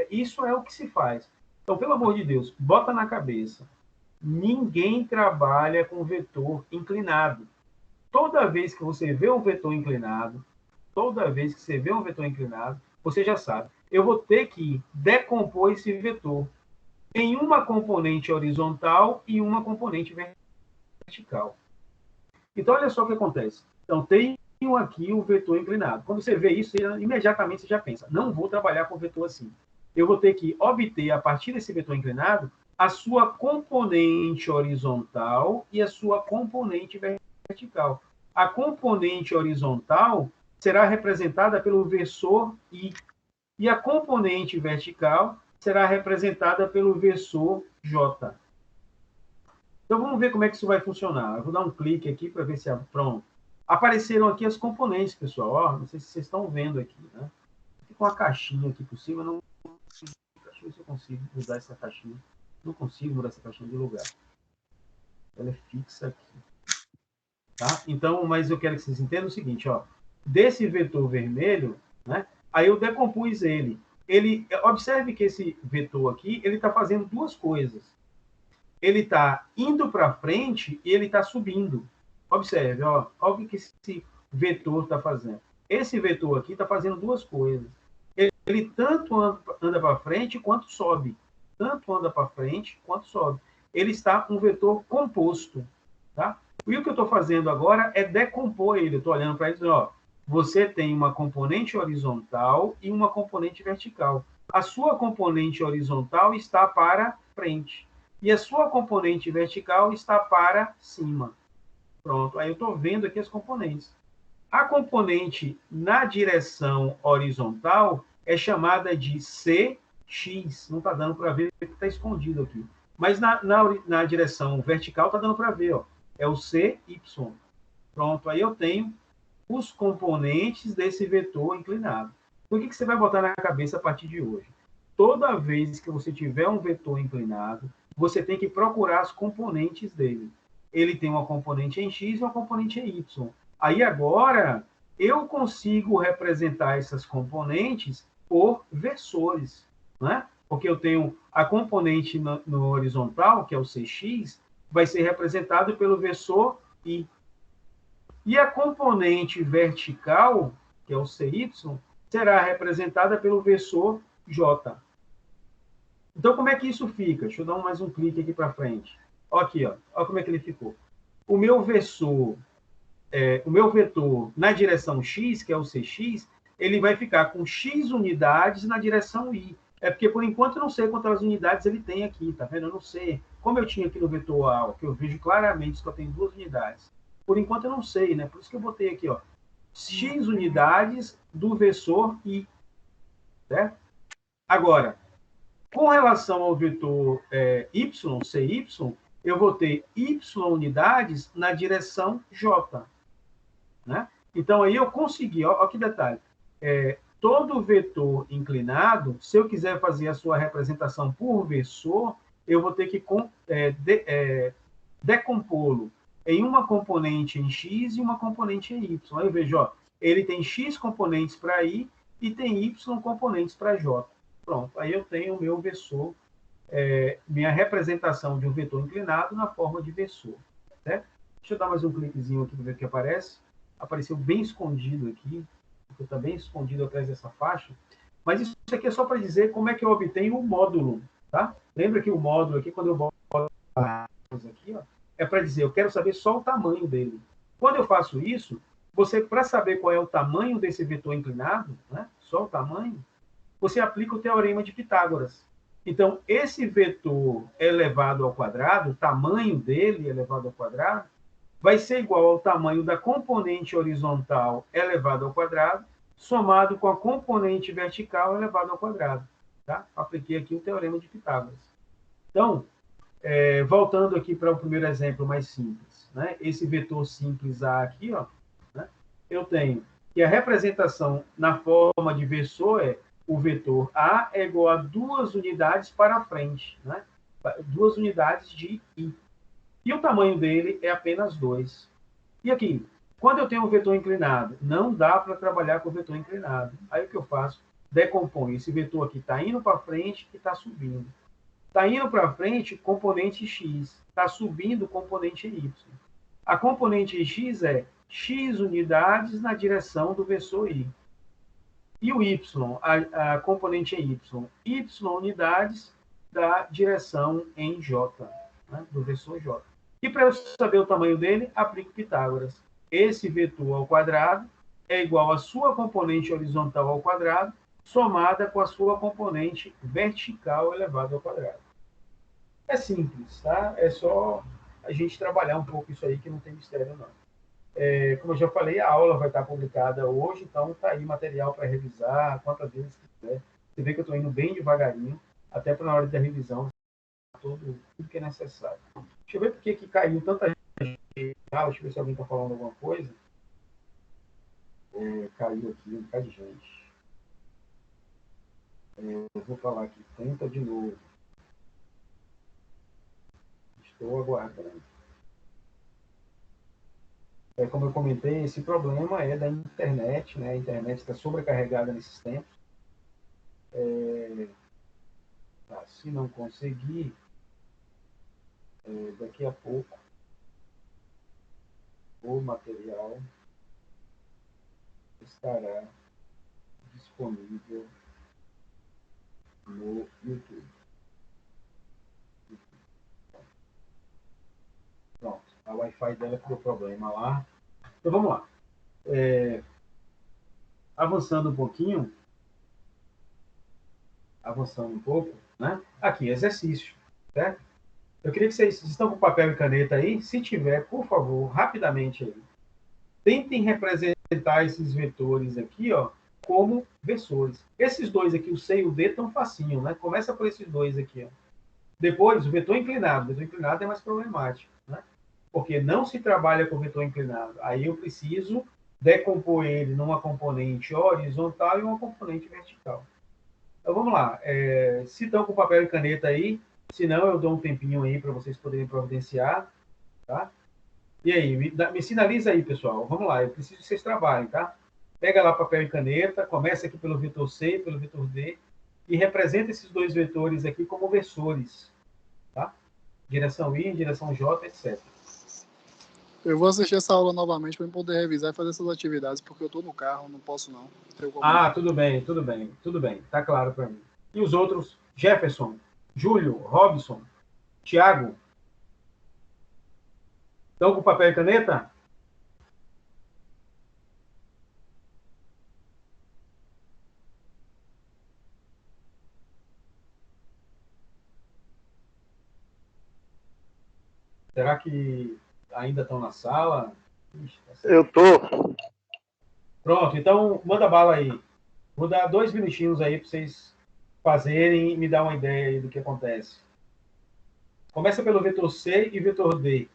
Isso é o que se faz. Então, pelo amor de Deus, bota na cabeça. Ninguém trabalha com vetor inclinado. Toda vez que você vê um vetor inclinado, você já sabe. Eu vou ter que decompor esse vetor em uma componente horizontal e uma componente vertical. Então, olha só o que acontece. Então, tenho aqui o vetor inclinado. Quando você vê isso, imediatamente você já pensa, não vou trabalhar com vetor assim. Eu vou ter que obter, a partir desse vetor inclinado, a sua componente horizontal e a sua componente vertical. A componente horizontal será representada pelo versor I, e a componente vertical será representada pelo versor J. Então, vamos ver como é que isso vai funcionar. Eu vou dar um clique aqui para ver se... Pronto. Apareceram aqui as componentes, pessoal. Ó, não sei se vocês estão vendo aqui. Né? Fica uma caixinha aqui por cima. Não... Deixa Deixa eu ver se eu consigo mudar essa caixinha. Não consigo mudar essa caixinha de lugar. Ela é fixa aqui. Tá? Então, mas eu quero que vocês entendam o seguinte, ó. Desse vetor vermelho, né? Aí eu decompus ele. Observe que esse vetor aqui, ele está fazendo duas coisas. Ele está indo para frente e ele está subindo. Observe, ó, olha o que esse vetor está fazendo. Esse vetor aqui está fazendo duas coisas. Ele tanto anda para frente quanto sobe. Tanto anda para frente quanto sobe. Ele está um vetor composto. Tá? E o que eu estou fazendo agora é decompor ele. Eu estou olhando para ele e dizendo, ó, você tem uma componente horizontal e uma componente vertical. A sua componente horizontal está para frente. E a sua componente vertical está para cima. Pronto. Aí eu estou vendo aqui as componentes. A componente na direção horizontal é chamada de CX. Não está dando para ver, porque está escondido aqui. Mas na direção vertical está dando para ver. Ó. É o CY. Pronto. Aí eu tenho os componentes desse vetor inclinado. Então, o que você vai botar na cabeça a partir de hoje? Toda vez que você tiver um vetor inclinado, você tem que procurar as componentes dele. Ele tem uma componente em X e uma componente em Y. Aí agora eu consigo representar essas componentes por versores, né? Porque eu tenho a componente no horizontal, que é o CX, vai ser representado pelo versor I. E a componente vertical, que é o CY, será representada pelo versor J. Então, como é que isso fica? Deixa eu dar mais um clique aqui para frente. Olha aqui, ó. Olha como é que ele ficou. O meu vetor na direção X, que é o CX, ele vai ficar com X unidades na direção Y. É porque, por enquanto, eu não sei quantas unidades ele tem aqui, tá vendo? Eu não sei. Como eu tinha aqui no vetor A, que eu vejo claramente que eu tenho 2 unidades. Por enquanto, eu não sei, né? Por isso que eu botei aqui, ó. X unidades do versor Y. Certo? Agora, com relação ao vetor Y, CY, eu vou ter Y unidades na direção J. Né? Então, aí eu consegui, olha que detalhe, todo vetor inclinado, se eu quiser fazer a sua representação por versor, eu vou ter que decompô-lo em uma componente em X e uma componente em Y. Aí eu vejo, ó, ele tem X componentes para I e tem Y componentes para J. Pronto, aí eu tenho o meu versor, minha representação de um vetor inclinado na forma de versor. Certo? Deixa eu dar mais um cliquezinho aqui para ver o que aparece. Apareceu bem escondido aqui, porque está bem escondido atrás dessa faixa. Mas isso aqui é só para dizer como é que eu obtenho o módulo. Tá? Lembra que o módulo aqui, quando eu boto aqui, ó, é para dizer, eu quero saber só o tamanho dele. Quando eu faço isso, você, para saber qual é o tamanho desse vetor inclinado, né, só o tamanho, você aplica o teorema de Pitágoras. Então, esse vetor elevado ao quadrado, o tamanho dele elevado ao quadrado, vai ser igual ao tamanho da componente horizontal elevado ao quadrado, somado com a componente vertical elevado ao quadrado. Tá? Apliquei aqui o teorema de Pitágoras. Então, voltando aqui para o primeiro exemplo mais simples, né? Esse vetor simples A aqui, ó, né? Eu tenho que a representação na forma de versor é o vetor A é igual a 2 unidades para frente, né? 2 unidades de I. E o tamanho dele é apenas 2. E aqui, quando eu tenho um vetor inclinado, não dá para trabalhar com o vetor inclinado. Aí o que eu faço? Decomponho. Esse vetor aqui está indo para frente e está subindo. Está indo para frente, componente X. Está subindo, componente Y. A componente X é X unidades na direção do versor Y. E o Y, a componente é Y. Y unidades da direção em J, né, do versor J. E para eu saber o tamanho dele, aplico Pitágoras. Esse vetor ao quadrado é igual à sua componente horizontal ao quadrado, somada com a sua componente vertical elevada ao quadrado. É simples, tá? É só a gente trabalhar um pouco isso aí, que não tem mistério, não. Como eu já falei, a aula vai estar publicada hoje, então está aí material para revisar, quantas vezes quiser. Você vê que eu estou indo bem devagarinho, até para na hora da revisão, tudo que é necessário. Deixa eu ver por que caiu tanta gente. Deixa eu ver se alguém está falando alguma coisa. Caiu aqui um bocado de gente. Eu vou falar aqui, tenta de novo. Estou aguardando. Como eu comentei, esse problema é da internet, né? A internet está sobrecarregada nesses tempos. Se não conseguir, daqui a pouco, o material estará disponível no YouTube. Pronto, a Wi-Fi dela deu problema lá. Então vamos lá. Avançando um pouquinho, avançando um pouco, né? Aqui, exercício, certo? Eu queria que vocês estão com papel e caneta aí. Se tiver, por favor, rapidamente aí, tentem representar esses vetores aqui, ó, como versores. Esses dois aqui, o C e o D, estão facinho, né? Começa por esses dois aqui, ó. Depois, o vetor inclinado. O vetor inclinado é mais problemático, né? Porque não se trabalha com vetor inclinado. Aí eu preciso decompor ele numa componente horizontal e uma componente vertical. Então, vamos lá. Se estão com papel e caneta aí, se não, eu dou um tempinho aí para vocês poderem providenciar, tá? E aí, me sinaliza aí, pessoal. Vamos lá, eu preciso que vocês trabalhem, tá? Pega lá papel e caneta, começa aqui pelo vetor C, pelo vetor D, e representa esses dois vetores aqui como versores, tá? Direção I, direção J, etc. Eu vou assistir essa aula novamente para poder revisar e fazer essas atividades, porque eu estou no carro, não posso não. Tudo bem, tudo bem, tudo bem. Tá claro para mim. E os outros? Jefferson, Júlio, Robson, Tiago? Estão com papel e caneta? Será que ainda estão na sala? Ixi, Eu tô. Pronto, então manda bala aí. Vou dar 2 minutinhos aí para vocês fazerem e me dar uma ideia aí do que acontece. Começa pelo vetor C e vetor D.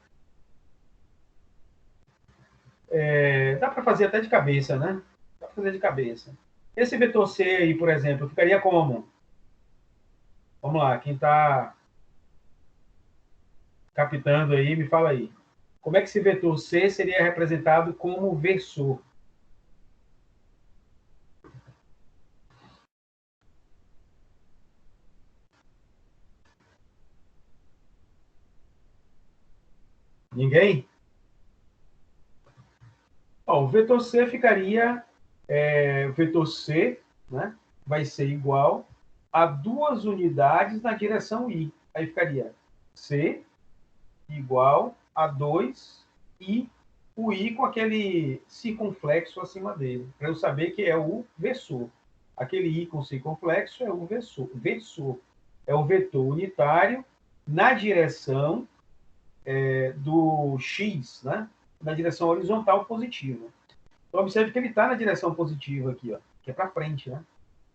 Dá para fazer até de cabeça, né? Dá para fazer de cabeça. Esse vetor C aí, por exemplo, ficaria como? Vamos lá, quem está captando aí, me fala aí. Como é que esse vetor C seria representado como versor? Ninguém? Ó, o vetor C ficaria, o vetor C, né, vai ser igual a 2 unidades na direção I. Aí ficaria C igual a 2 e o I com aquele circunflexo acima dele, para eu saber que é o versor. Aquele I com circunflexo é o versor. Versor é o vetor unitário na direção do X, né? Na direção horizontal positiva. Então, observe que ele está na direção positiva aqui, ó, que é para frente, né?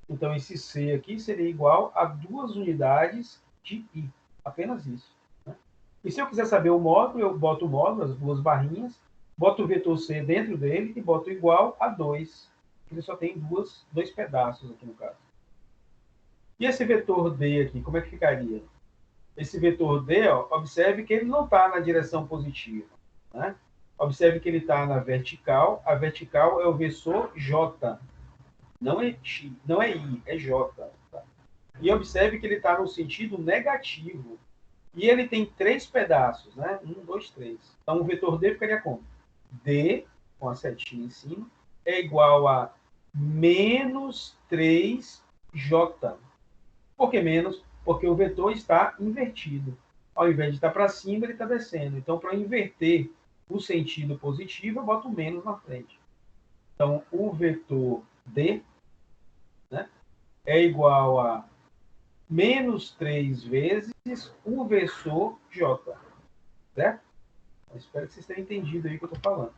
Então, esse C aqui seria igual a 2 unidades de I. Apenas isso. Né? E se eu quiser saber o módulo, eu boto o módulo, as 2 barrinhas, boto o vetor C dentro dele e boto igual a 2. Ele só tem 2 pedaços aqui no caso. E esse vetor D aqui, como é que ficaria? Esse vetor D, ó, observe que ele não está na direção positiva. Né? Observe que ele está na vertical. A vertical é o versor J. Não é X, não é I, é J. Tá? E observe que ele está no sentido negativo. E ele tem 3 pedaços, né? 1, 2, 3. Então, o vetor D ficaria como? D, com a setinha em cima, é igual a menos 3J. Por que menos? Porque o vetor está invertido. Ao invés de estar para cima, ele está descendo. Então, para inverter o sentido positivo, eu boto menos na frente. Então, o vetor D, né, é igual a menos 3 vezes o versor J. Certo? Eu espero que vocês tenham entendido aí o que eu estou falando.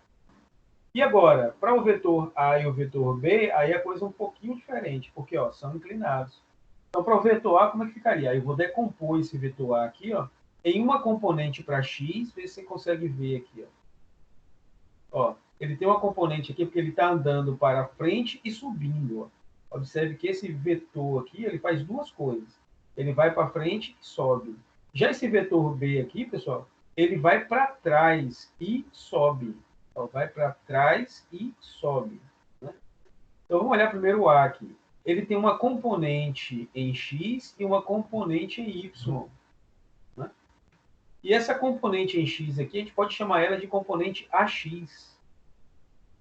E agora, para o vetor A e o vetor B, aí a coisa é um pouquinho diferente, porque ó, são inclinados. Então, para o vetor A, como é que ficaria? Aí eu vou decompor esse vetor A aqui, ó, em uma componente para x, ver se você consegue ver aqui. Ó, ele tem uma componente aqui porque ele está andando para frente e subindo. Ó. Observe que esse vetor aqui, ele faz duas coisas. Ele vai para frente e sobe. Já esse vetor B aqui, pessoal, ele vai para trás e sobe. Então, vai para trás e sobe. Né? Então, vamos olhar primeiro o A aqui. Ele tem uma componente em X e uma componente em Y. Né? E essa componente em X aqui, a gente pode chamar ela de componente AX.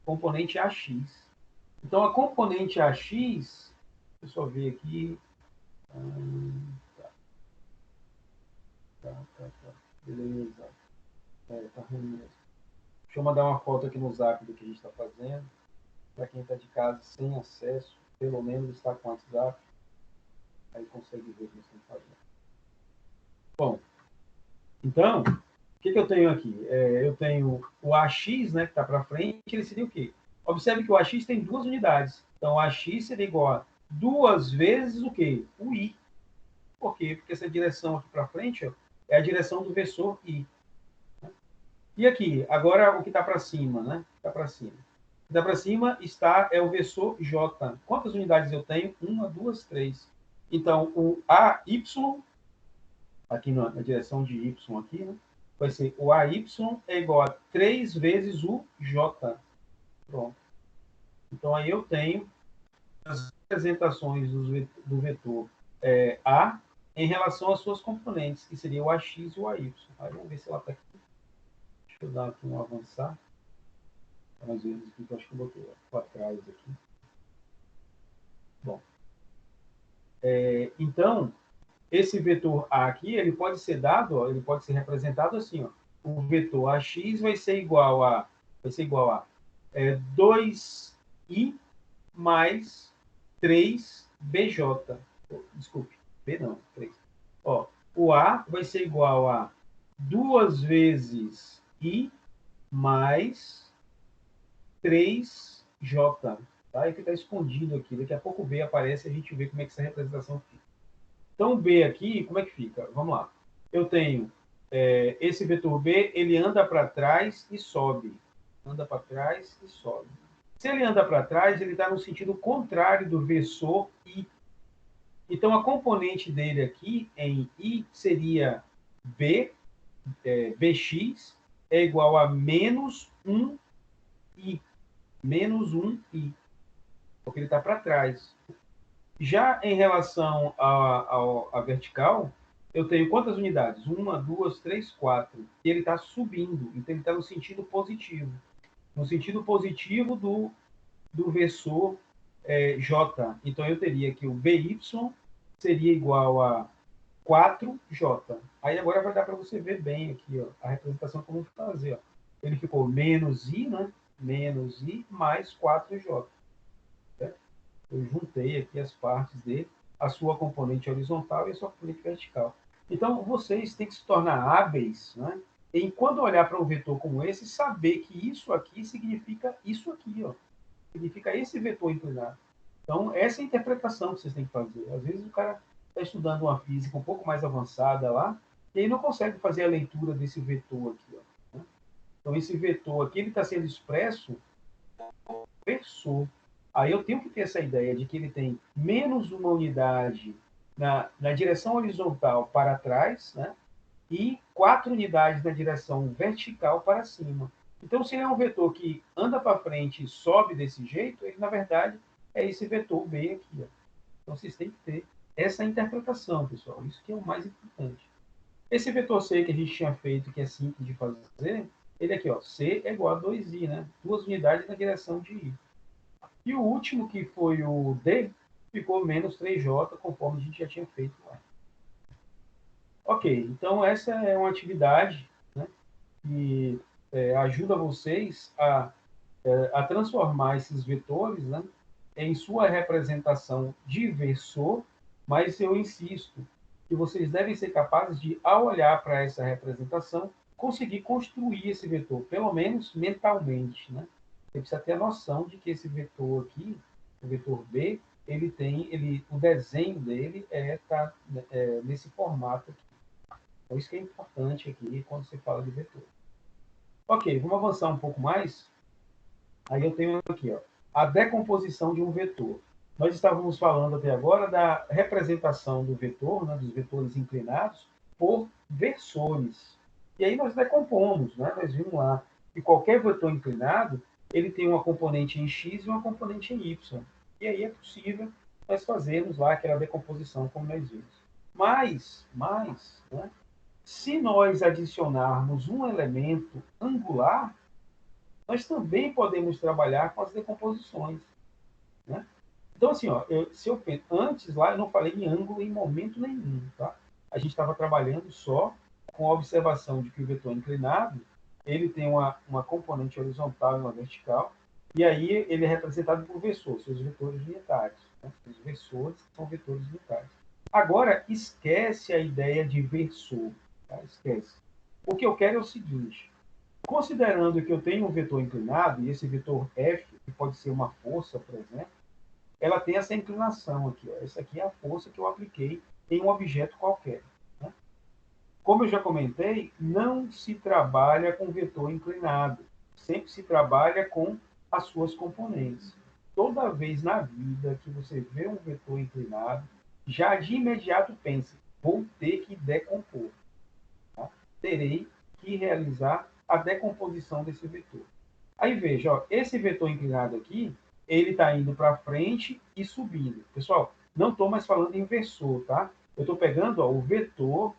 Componente AX. Então, a componente AX, deixa eu só ver aqui. Tá. Beleza. Tá ruim mesmo. Deixa eu mandar uma foto aqui no Zap do que a gente está fazendo. Para quem está de casa sem acesso, pelo menos está com o WhatsApp. Aí consegue ver o que nós estamos fazendo. Bom, então, o que eu tenho aqui? Eu tenho o AX, né, que está para frente, ele seria o quê? Observe que o AX tem duas unidades. Então, o AX seria igual a 2 vezes o quê? O I. Por quê? Porque essa direção aqui para frente, ó, é a direção do vetor I. E aqui, agora o que está para cima, né? Está para cima. O que está para cima é o vetor J. Quantas unidades eu tenho? 1, 2, 3. Então, o AY, aqui na direção de Y aqui, né? Vai ser o AY é igual a 3 vezes o J. Pronto. Então, aí eu tenho as representações do vetor A em relação às suas componentes, que seria o AX e o AY. Aí vamos ver se ela está aqui. Deixa eu dar aqui um avançar. Às vezes aqui, eu acho que eu botei para trás aqui. Bom. Então, esse vetor A aqui, ele pode ser dado, ó, ele pode ser representado assim, ó. O vetor AX vai ser igual a 2i mais 3bj. Desculpe, B não, 3. Ó, o A vai ser igual a 2 vezes I mais 3J. Tá? E fica escondido aqui. Daqui a pouco o B aparece e a gente vê como é que essa representação fica. Então, o B aqui, como é que fica? Vamos lá. Eu tenho esse vetor B, ele anda para trás e sobe. Anda para trás e sobe. Se ele anda para trás, ele está no sentido contrário do vetor I. Então, a componente dele aqui em I seria Bx é igual a menos 1i. Menos 1i. Porque ele está para trás. Já em relação à vertical, eu tenho quantas unidades? 1, 2, 3, 4. E ele está subindo. Então, ele está no sentido positivo. No sentido positivo do vetor J. Então, eu teria que o BY seria igual a 4J. Aí agora vai dar para você ver bem aqui, ó, a representação que eu vou fazer. Ó. Ele ficou menos I, né? Menos I mais 4J. Certo? Eu juntei aqui as partes dele, a sua componente horizontal e a sua componente vertical. Então, vocês têm que se tornar hábeis, né? Em quando olhar para um vetor como esse, saber que isso aqui significa isso aqui, ó. Significa esse vetor inclinado. Então, essa é a interpretação que vocês têm que fazer. Às vezes o cara está estudando uma física um pouco mais avançada lá, e aí não consegue fazer a leitura desse vetor aqui. Ó, né? Então, esse vetor aqui está sendo expresso por versor. Aí eu tenho que ter essa ideia de que ele tem menos uma unidade na direção horizontal para trás, né? E 4 unidades na direção vertical para cima. Então, se ele é um vetor que anda para frente e sobe desse jeito, ele, na verdade, é esse vetor B aqui. Ó. Então, vocês têm que ter essa interpretação, pessoal. Isso que é o mais importante. Esse vetor C que a gente tinha feito, que é simples de fazer, ele aqui, ó, C é igual a 2i, né? 2 unidades na direção de I. E o último, que foi o D, ficou menos 3J, conforme a gente já tinha feito lá. Ok, então essa é uma atividade, né, que ajuda vocês a transformar esses vetores, né, em sua representação de versor, mas eu insisto que vocês devem ser capazes de, ao olhar para essa representação, conseguir construir esse vetor, pelo menos mentalmente, né? Você precisa ter a noção de que esse vetor aqui, o vetor B, o desenho dele tá nesse formato aqui. Então, isso que é importante aqui quando se fala de vetor. Ok, vamos avançar um pouco mais. Aí eu tenho aqui, ó, a decomposição de um vetor. nós estávamos falando até agora da representação do vetor, né, dos vetores inclinados, por versores. E aí nós decompomos, né? Nós vimos lá que qualquer vetor inclinado ele tem uma componente em x e uma componente em y. E aí é possível nós fazermos lá aquela decomposição como nós vimos. Mas né, se nós adicionarmos um elemento angular, nós também podemos trabalhar com as decomposições. Né? Então, assim, ó, antes lá eu não falei em ângulo em momento nenhum. Tá? A gente estava trabalhando só com a observação de que o vetor inclinado ele tem uma componente horizontal e uma vertical, e aí ele é representado por versores, seus vetores unitários. Né? Os versores são vetores unitários. Agora, esquece a ideia de versor. Tá? Esquece. O que eu quero é o seguinte, considerando que eu tenho um vetor inclinado, e esse vetor F, que pode ser uma força, por exemplo, ela tem essa inclinação aqui. Ó. Essa aqui é a força que eu apliquei em um objeto qualquer. Né? Como eu já comentei, não se trabalha com vetor inclinado. Sempre se trabalha com as suas componentes. Toda vez na vida que você vê um vetor inclinado, já de imediato pense, vou ter que decompor. Tá? Terei que realizar a decomposição desse vetor. Aí veja, ó, esse vetor inclinado aqui, ele está indo para frente e subindo. Pessoal, não estou mais falando em versor, tá? Eu estou pegando ó, o vetor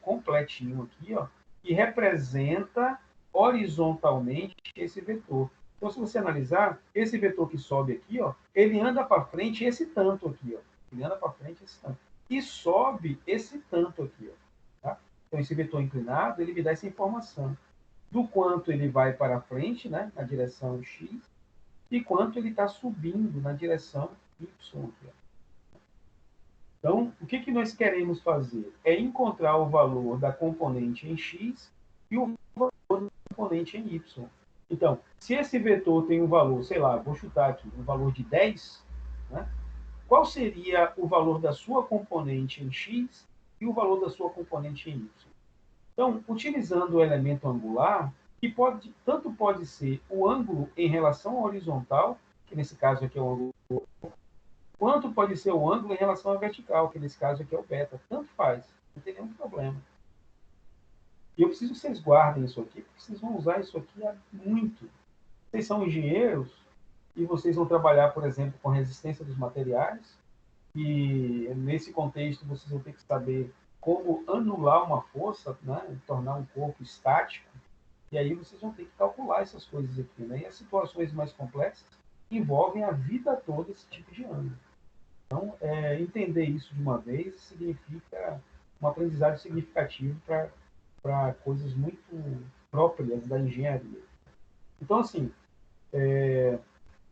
completinho aqui, ó, que representa horizontalmente esse vetor. Então, se você analisar, esse vetor que sobe aqui, ó, ele anda para frente esse tanto aqui, ó. Ele anda para frente esse tanto. E sobe esse tanto aqui, ó. Tá? Então, esse vetor inclinado, ele me dá essa informação do quanto ele vai para frente, né, na direção x, e quanto ele está subindo na direção y. Então, o que nós queremos fazer? É encontrar o valor da componente em x e o valor da componente em y. Então, se esse vetor tem um valor, sei lá, vou chutar aqui, um valor de 10, né, qual seria o valor da sua componente em x e o valor da sua componente em y? Então, utilizando o elemento angular, que tanto pode ser o ângulo em relação à horizontal, que nesse caso aqui é o ângulo, quanto pode ser o ângulo em relação à vertical, que nesse caso aqui é o beta. Tanto faz, não tem nenhum problema. E eu preciso que vocês guardem isso aqui, porque vocês vão usar isso aqui muito. Vocês são engenheiros e vocês vão trabalhar, por exemplo, com resistência dos materiais, e nesse contexto vocês vão ter que saber como anular uma força, né, tornar um corpo estático, e aí vocês vão ter que calcular essas coisas aqui. Né? E as situações mais complexas envolvem a vida toda esse tipo de ângulo. Então, entender isso de uma vez significa um aprendizado significativo para coisas muito próprias da engenharia. Então, assim,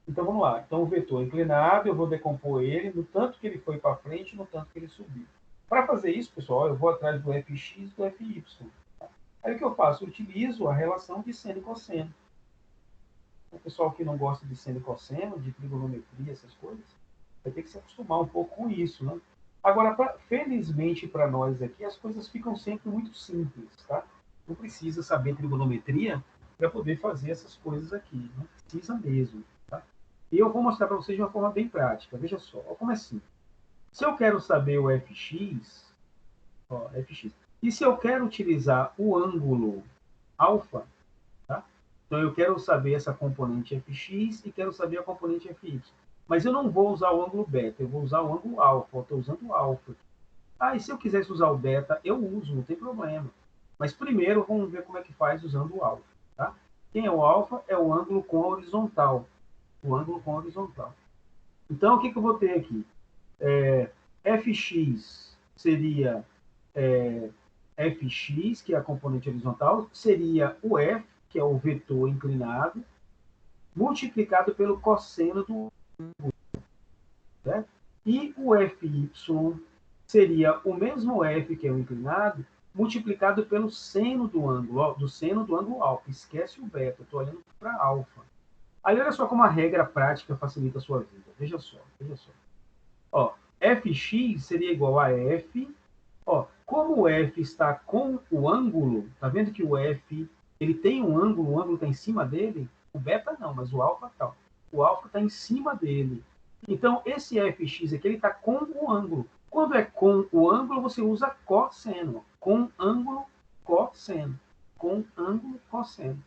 então vamos lá. Então, o vetor inclinado, eu vou decompor ele no tanto que ele foi para frente e no tanto que ele subiu. Para fazer isso, pessoal, eu vou atrás do fx e do fy. Aí o que eu faço? Eu utilizo a relação de seno e cosseno. O pessoal que não gosta de seno e cosseno, de trigonometria, essas coisas, vai ter que se acostumar um pouco com isso, né? Agora, felizmente para nós aqui, as coisas ficam sempre muito simples, tá? Não precisa saber trigonometria para poder fazer essas coisas aqui. Não precisa mesmo, tá? E eu vou mostrar para vocês de uma forma bem prática. Veja só, olha como é simples. Se eu quero saber o fx, ó, fx, e se eu quero utilizar o ângulo alfa, tá? Então eu quero saber essa componente fx e quero saber a componente fy. Mas eu não vou usar o ângulo beta, eu vou usar o ângulo alfa. Eu estou usando o alfa. Ah, e se eu quisesse usar o beta, eu uso, não tem problema. Mas primeiro vamos ver como é que faz usando o alfa. Tá? Quem é o alfa? É o ângulo com a horizontal. O ângulo com a horizontal. Então, o que eu vou ter aqui? Fx seria Fx, que é a componente horizontal, seria o F, que é o vetor inclinado, multiplicado pelo cosseno do ângulo. Certo? E o Fy seria o mesmo F, que é o inclinado, multiplicado pelo seno do ângulo, ó, do seno do ângulo alfa. Esquece o beta, eu estou olhando para alfa. Aí olha só como a regra prática facilita a sua vida. Veja só, veja só. Ó, Fx seria igual a F. Ó, como o F está com o ângulo, tá vendo que o F ele tem um ângulo está em cima dele? O beta não, mas o alfa tá. O alfa está em cima dele. Então, esse fx aqui, ele está com o ângulo. Quando é com o ângulo, você usa cosseno. Com ângulo, cosseno. Com ângulo, cosseno.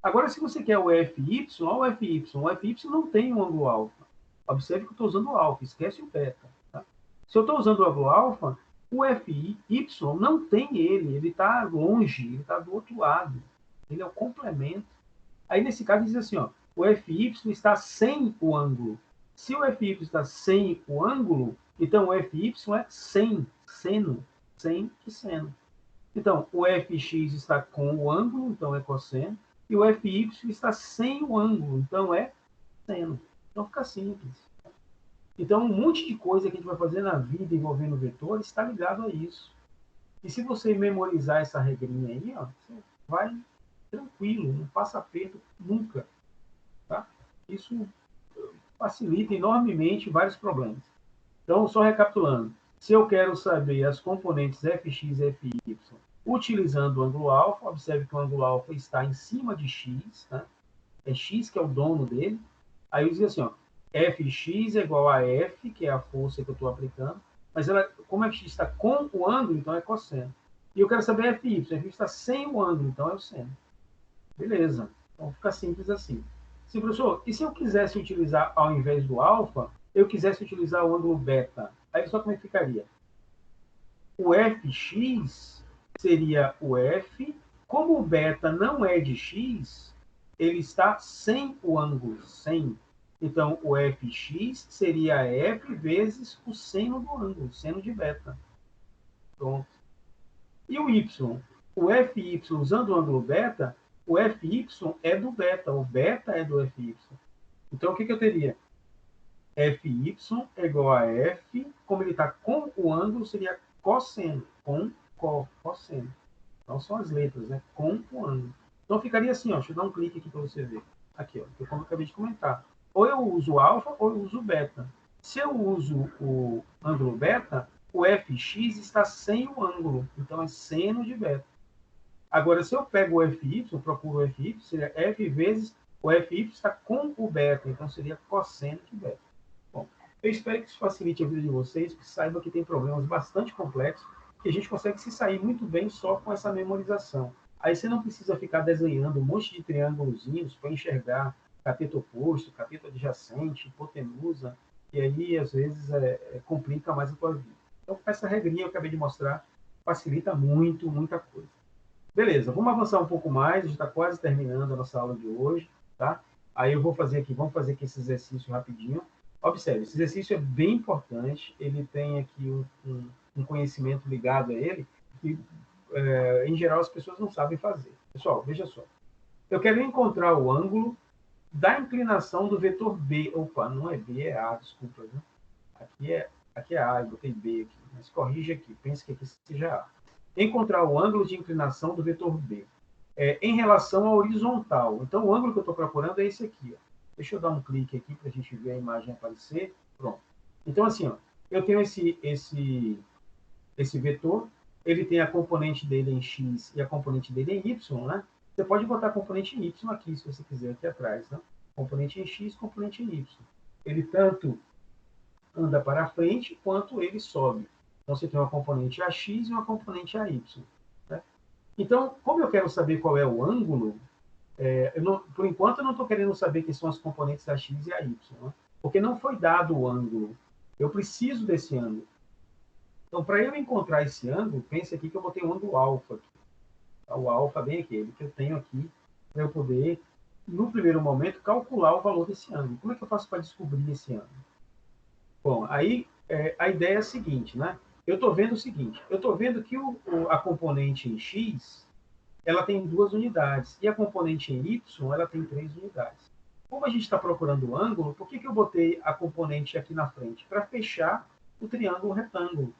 Agora, se você quer o fy, olha o fy. O fy não tem um ângulo alfa. Observe que eu estou usando o alfa, esquece o beta. Tá? Se eu estou usando o ângulo alfa, o fy não tem ele está longe, ele está do outro lado. Ele é o complemento. Aí, nesse caso, diz assim, ó, o fy está sem o ângulo. Se o fy está sem o ângulo, então o fy é sem, seno, sem e seno. Então, o fx está com o ângulo, então é cosseno, e o fy está sem o ângulo, então é seno. Então fica simples. Então, um monte de coisa que a gente vai fazer na vida envolvendo vetores está ligado a isso. E se você memorizar essa regrinha aí, ó, você vai tranquilo, não passa aperto nunca. Tá? Isso facilita enormemente vários problemas. Então, só recapitulando. Se eu quero saber as componentes fx e fy utilizando o ângulo alfa, observe que o ângulo alfa está em cima de x, né? É x que é o dono dele. Aí eu digo assim, ó, fx é igual a f, que é a força que eu estou aplicando, mas ela, como fx está com o ângulo, então é cosseno. E eu quero saber fy está sem o ângulo, então é o seno. Beleza. Então fica simples assim. Sim, professor, e se eu quisesse utilizar, ao invés do alfa, eu quisesse utilizar o ângulo beta? Aí só como é que ficaria? O fx seria o f, como o beta não é de x, ele está sem o ângulo, sem. Então, o fx seria f vezes o seno do ângulo, seno de beta. Pronto. E o y? O fy, usando o ângulo beta, o fy é do beta, o beta é do fy. Então, o que eu teria? Fy é igual a f, como ele está com o ângulo, seria cosseno, cosseno. Então, são as letras, né? Com o ângulo. Então, ficaria assim, ó, deixa eu dar um clique aqui para você ver. Aqui, ó, como eu acabei de comentar. Ou eu uso alfa, ou eu uso beta. Se eu uso o ângulo beta, o fx está sem o ângulo, então é seno de beta. Agora, se eu pego o fy, procuro o fy, seria f vezes o fy está com o beta, então seria cosseno de beta. Bom, eu espero que isso facilite a vida de vocês, que saiba que tem problemas bastante complexos, que a gente consegue se sair muito bem só com essa memorização. Aí você não precisa ficar desenhando um monte de triângulozinhos para enxergar cateto oposto, cateto adjacente, hipotenusa, e aí, às vezes, complica mais a tua vida. Então, com essa regrinha que eu acabei de mostrar, facilita muito, muita coisa. Beleza, vamos avançar um pouco mais, a gente está quase terminando a nossa aula de hoje, tá? Aí eu vou fazer aqui, vamos fazer aqui esse exercício rapidinho. Observe, esse exercício é bem importante, ele tem aqui um conhecimento ligado a ele, que, em geral, as pessoas não sabem fazer. Pessoal, veja só. Eu quero encontrar o ângulo da inclinação do vetor B. Opa, não é B, é A, desculpa. Né? Aqui é A, eu botei B aqui, mas corrige aqui, pense que aqui seja A. Encontrar o ângulo de inclinação do vetor B em relação à horizontal. Então, o ângulo que eu estou procurando é esse aqui. Ó. Deixa eu dar um clique aqui para a gente ver a imagem aparecer. Pronto. Então, assim, ó, eu tenho esse vetor, ele tem a componente dele em x e a componente dele em y, né? Você pode botar a componente em y aqui, se você quiser, aqui atrás. Né? Componente em x, componente em y. Ele tanto anda para frente quanto ele sobe. Então, você tem uma componente AX e uma componente AY. Né? Então, como eu quero saber qual é o ângulo, por enquanto eu não estou querendo saber quem são as componentes AX e AY, né? Porque não foi dado o ângulo. Eu preciso desse ângulo. Então, para eu encontrar esse ângulo, pense aqui que eu botei um ângulo alfa. O alfa bem aquele que eu tenho aqui, para eu poder, no primeiro momento, calcular o valor desse ângulo. Como é que eu faço para descobrir esse ângulo? Bom, aí a ideia é a seguinte, né? Eu estou vendo o seguinte, eu estou vendo que a componente em x, ela tem 2 unidades, e a componente em y, ela tem 3 unidades. Como a gente está procurando o ângulo, por que eu botei a componente aqui na frente? Para fechar o triângulo retângulo.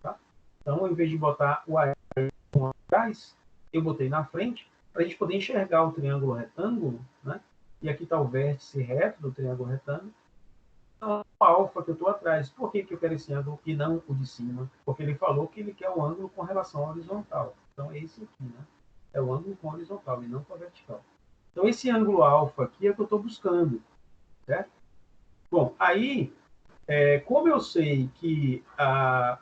Tá? Então, em vez de botar o A atrás, eu botei na frente, para a gente poder enxergar o triângulo retângulo, né? E aqui está o vértice reto do triângulo retângulo, então, o alfa que eu estou atrás. Por que eu quero esse ângulo e não o de cima? Porque ele falou que ele quer o ângulo com relação à horizontal. Então, é esse aqui, né? É o ângulo com horizontal e não com a vertical. Então, esse ângulo alfa aqui é o que eu estou buscando, certo? Bom, aí, como eu sei que a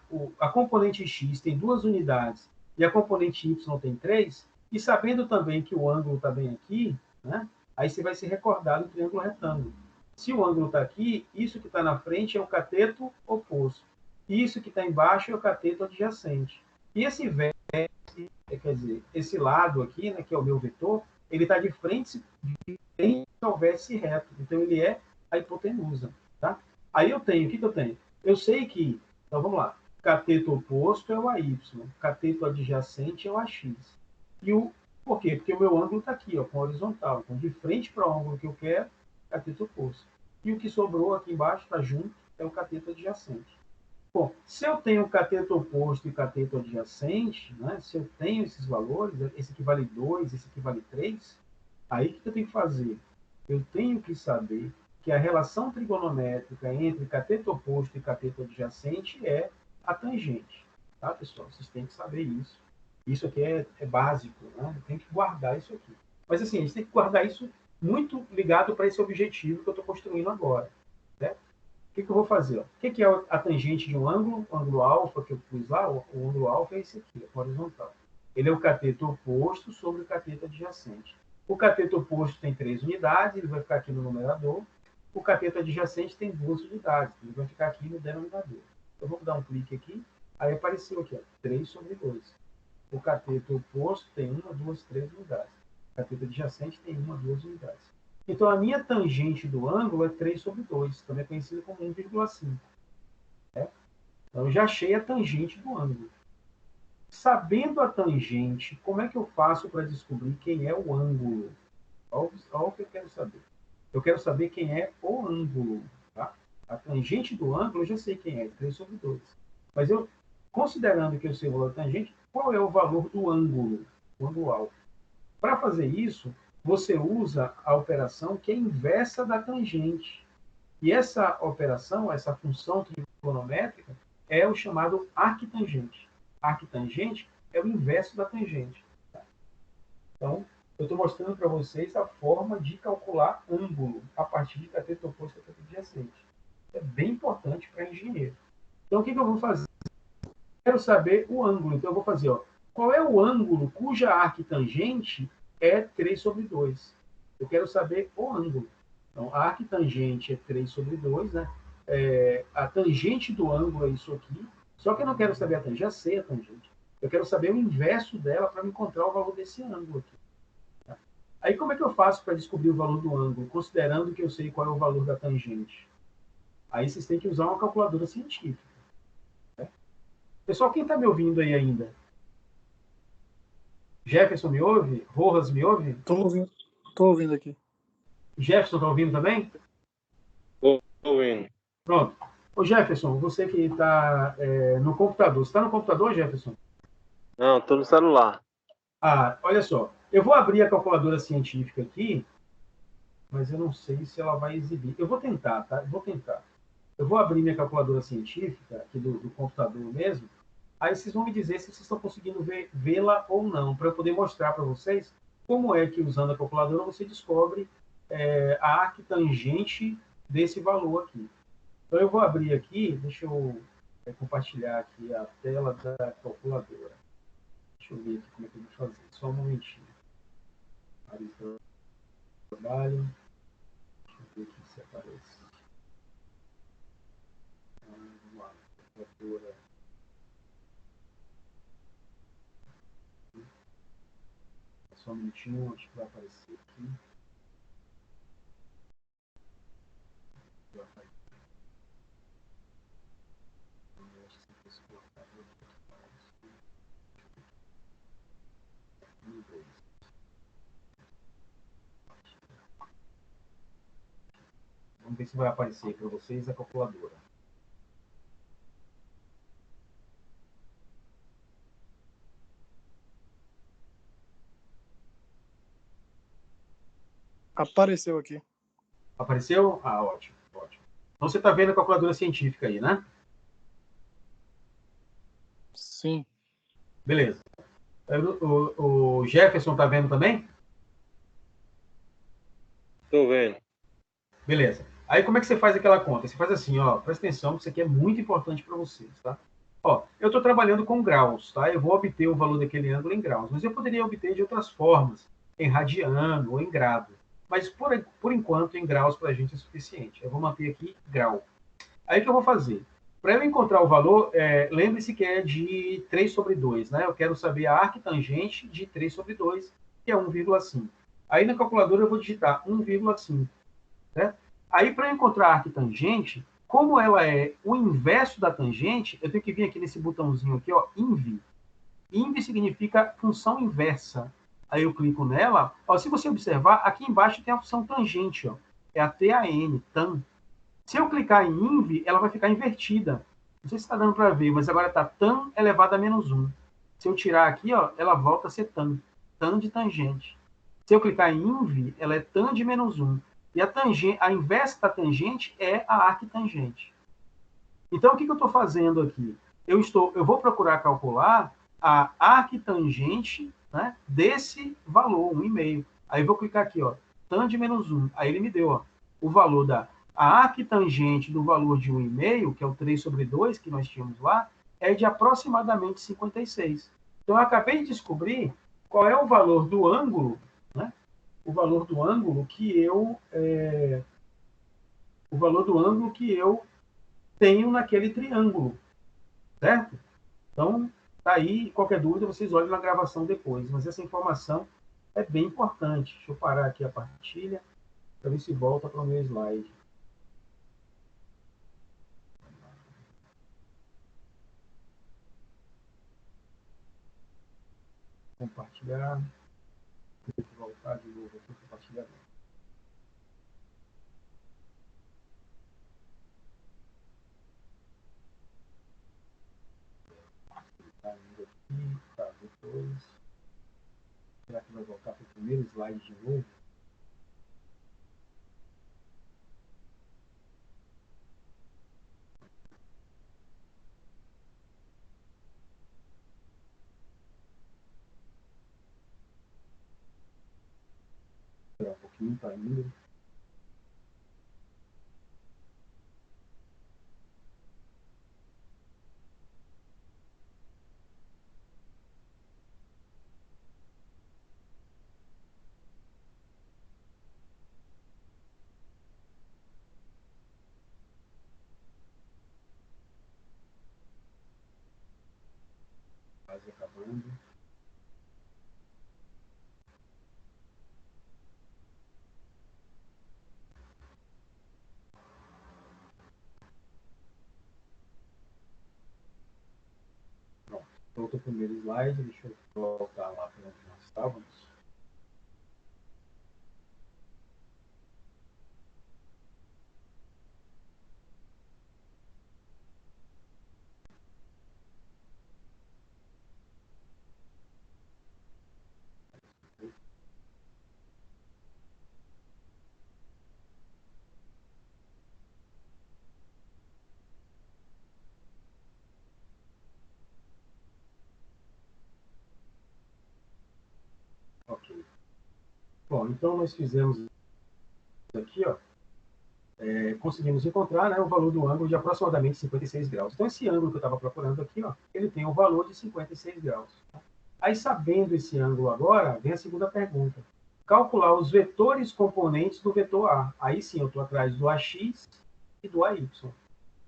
componente x tem 2 unidades e a componente y tem 3, e sabendo também que o ângulo está bem aqui, né, aí você vai se recordar do triângulo retângulo. Se o ângulo está aqui, isso que está na frente é o cateto oposto. E isso que está embaixo é o cateto adjacente. E esse vértice, quer dizer, esse lado aqui, né, que é o meu vetor, ele está de frente ao vértice reto. Então, ele é a hipotenusa. Tá? Aí eu tenho, o que eu tenho? Eu sei que, então vamos lá, cateto oposto é o AY, cateto adjacente é o AX. Por quê? Porque o meu ângulo está aqui, ó, com horizontal. Então, de frente para o ângulo que eu quero, cateto oposto. E o que sobrou aqui embaixo, está junto, é o cateto adjacente. Bom, se eu tenho cateto oposto e cateto adjacente, né, se eu tenho esses valores, esse aqui vale 2, esse aqui vale 3, aí o que eu tenho que fazer? Eu tenho que saber que a relação trigonométrica entre cateto oposto e cateto adjacente é a tangente. Tá, pessoal? Vocês têm que saber isso. Isso aqui é básico, né? Tem que guardar isso aqui. Mas, assim, a gente tem que guardar isso muito ligado para esse objetivo que eu estou construindo agora. Certo? O que eu vou fazer? O que é a tangente de um ângulo? O ângulo alfa que eu pus lá, o ângulo alfa é esse aqui, é horizontal. Ele é o cateto oposto sobre o cateto adjacente. O cateto oposto tem 3 unidades, ele vai ficar aqui no numerador. O cateto adjacente tem 2 unidades, ele vai ficar aqui no denominador. Eu vou dar um clique aqui, aí apareceu aqui, ó, 3 sobre 2. O cateto oposto tem 1, 2, 3 unidades. O cateto adjacente tem 1, 2 unidades. Então, a minha tangente do ângulo é 3 sobre 2, também conhecido como 1,5. Né? Então, eu já achei a tangente do ângulo. Sabendo a tangente, como é que eu faço para descobrir quem é o ângulo? Olha o que eu quero saber. Eu quero saber quem é o ângulo. Tá? A tangente do ângulo, eu já sei quem é, 3 sobre 2. Mas eu, considerando que eu sei o valor da tangente, qual é o valor do ângulo? O ângulo alfa. Para fazer isso, você usa a operação que é inversa da tangente. E essa operação, essa função trigonométrica, é o chamado arquitangente. Arquitangente é o inverso da tangente. Tá? Então, eu estou mostrando para vocês a forma de calcular ângulo a partir de cateto oposto e cateto adjacente. É bem importante para engenheiro. Então, o que eu vou fazer? Quero saber o ângulo. Então, eu vou fazer, ó, qual é o ângulo cuja arquitangente é 3 sobre 2? Eu quero saber o ângulo. Então, a arquitangente é 3 sobre 2, né? A tangente do ângulo é isso aqui. Só que eu não quero saber a tangente, já sei a tangente. Eu quero saber o inverso dela para encontrar o valor desse ângulo aqui. Tá? Aí, como é que eu faço para descobrir o valor do ângulo, considerando que eu sei qual é o valor da tangente? Aí vocês têm que usar uma calculadora científica. Né? Pessoal, quem está me ouvindo aí ainda? Jefferson me ouve? Rojas me ouve? Tô ouvindo aqui. Jefferson está ouvindo também? Tô ouvindo. Pronto. Ô Jefferson, você que está no computador. Você está no computador, Jefferson? Não, tô no celular. Ah, olha só. Eu vou abrir a calculadora científica aqui, mas eu não sei se ela vai exibir. Eu vou tentar, tá? Eu vou tentar. Eu vou abrir minha calculadora científica, aqui do computador mesmo. Aí vocês vão me dizer se vocês estão conseguindo vê-la ou não, para eu poder mostrar para vocês como é que, usando a calculadora, você descobre a arquitangente desse valor aqui. Então, eu vou abrir aqui, deixa eu compartilhar aqui a tela da calculadora. Deixa eu ver aqui como é que eu vou fazer. Só um momentinho. Área de trabalho. Deixa eu ver aqui se aparece. Vamos lá. Calculadora. Só um minutinho, acho que vai aparecer aqui. Vamos ver se vai aparecer para vocês a calculadora. Apareceu aqui. Apareceu? Ah, ótimo, ótimo. Então você está vendo a calculadora científica aí, né? Sim. Beleza. O Jefferson está vendo também? Tô vendo. Beleza. Aí como é que você faz aquela conta? Você faz assim, ó, presta atenção, que isso aqui é muito importante para vocês, tá? Ó, eu estou trabalhando com graus, tá? Eu vou obter o valor daquele ângulo em graus, mas eu poderia obter de outras formas, em radiano ou em grado. Mas por enquanto, em graus para a gente é suficiente. Eu vou manter aqui grau. Aí o que eu vou fazer? Para eu encontrar o valor, lembre-se que é de 3 sobre 2, né? Eu quero saber a arquitangente de 3 sobre 2, que é 1,5. Aí na calculadora eu vou digitar 1,5, certo? Aí para encontrar a arquitangente, como ela é o inverso da tangente, eu tenho que vir aqui nesse botãozinho aqui, ó, inv. Inv significa função inversa. Aí eu clico nela, ó, se você observar, aqui embaixo tem a função tangente, ó, é a TAN, tan. Se eu clicar em inv, ela vai ficar invertida. Não sei se está dando para ver, mas agora está tan elevado a menos 1. Se eu tirar aqui, ó, ela volta a ser tan, tan de tangente. Se eu clicar em inv, ela é tan de menos 1. E a inversa da tangente é a arquitangente. Então, o que eu estou fazendo aqui? Eu vou procurar calcular a arquitangente, né, desse valor, 1,5. Aí eu vou clicar aqui, ó, tan de menos 1. Aí ele me deu, ó, o valor a arquitangente do valor de 1,5, que é o 3 sobre 2 que nós tínhamos lá, é de aproximadamente 56. Então, eu acabei de descobrir qual é o valor do ângulo, né, o valor do ângulo que eu tenho naquele triângulo, certo? Então, tá aí, qualquer dúvida, vocês olhem na gravação depois, mas essa informação é bem importante. Deixa eu parar aqui a partilha, para ver se volta para o meu slide. Compartilhar. Vou voltar de novo aqui, compartilhar. Tá indo aqui, tá, depois. Será que vai voltar para o primeiro slide de novo? Esperar um pouquinho, tá indo. Quase acabando. Pronto. Voltou o primeiro slide. Deixa eu voltar lá para onde nós estávamos. Ok. Bom, então nós fizemos aqui, ó, conseguimos encontrar, né, o valor do ângulo de aproximadamente 56 graus. Então, esse ângulo que eu estava procurando aqui, ó, ele tem o valor de 56 graus. Aí, sabendo esse ângulo agora, vem a segunda pergunta. Calcular os vetores componentes do vetor A. Aí sim, eu estou atrás do AX e do AY.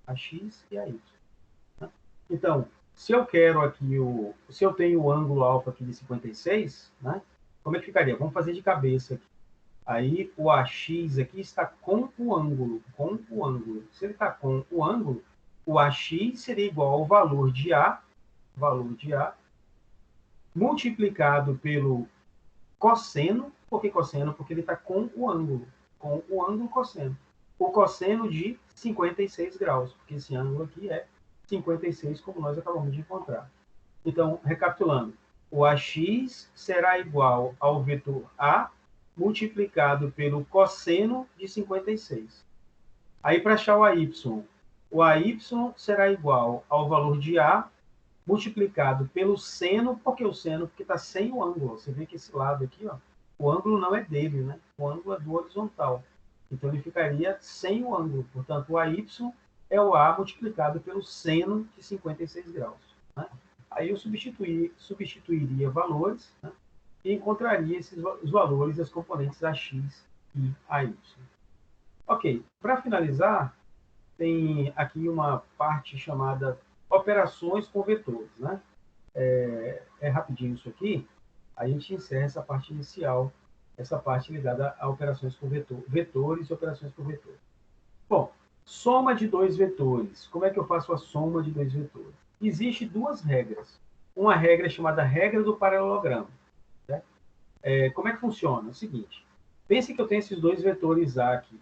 AX e AY. Então, se eu quero aqui se eu tenho o ângulo alfa aqui de 56, né, como é que ficaria? Vamos fazer de cabeça aqui. Aí o AX aqui está com o ângulo, Se ele está com o ângulo, o AX seria igual ao valor de A, multiplicado pelo cosseno. Por que cosseno? Porque ele está com o ângulo cosseno. O cosseno de 56 graus, porque esse ângulo aqui é 56, como nós acabamos de encontrar. Então, recapitulando, o AX será igual ao vetor A multiplicado pelo cosseno de 56. Aí, para achar o AY será igual ao valor de A multiplicado pelo seno. Por que o seno? Porque está sem o ângulo. Você vê que esse lado aqui, ó, o ângulo não é dele, né? O ângulo é do horizontal. Então, ele ficaria sem o ângulo. Portanto, o AY é o A multiplicado pelo seno de 56 graus. Né? Aí eu substituiria valores, né? E encontraria os valores das componentes AX e AY. Ok, para finalizar, tem aqui uma parte chamada operações com vetores. Né? É rapidinho isso aqui, a gente encerra essa parte inicial, essa parte ligada a operações com vetores e operações com vetores. Bom, soma de dois vetores. Como é que eu faço a soma de dois vetores? Existem duas regras. Uma regra chamada regra do paralelogramo. Né? Como é que funciona? É o seguinte, pense que eu tenho esses dois vetores A aqui,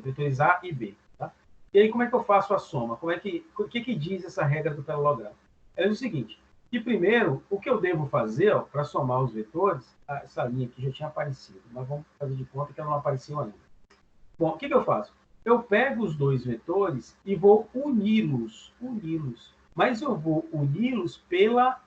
vetores A e B. Tá? E aí, como é que eu faço a soma? O que diz essa regra do paralelogramo? Ela diz o seguinte, que primeiro, o que eu devo fazer para somar os vetores, essa linha aqui já tinha aparecido, mas vamos fazer de conta que ela não apareceu ainda. Bom, o que eu faço? Eu pego os dois vetores e vou uni-los, mas eu vou uni-los pela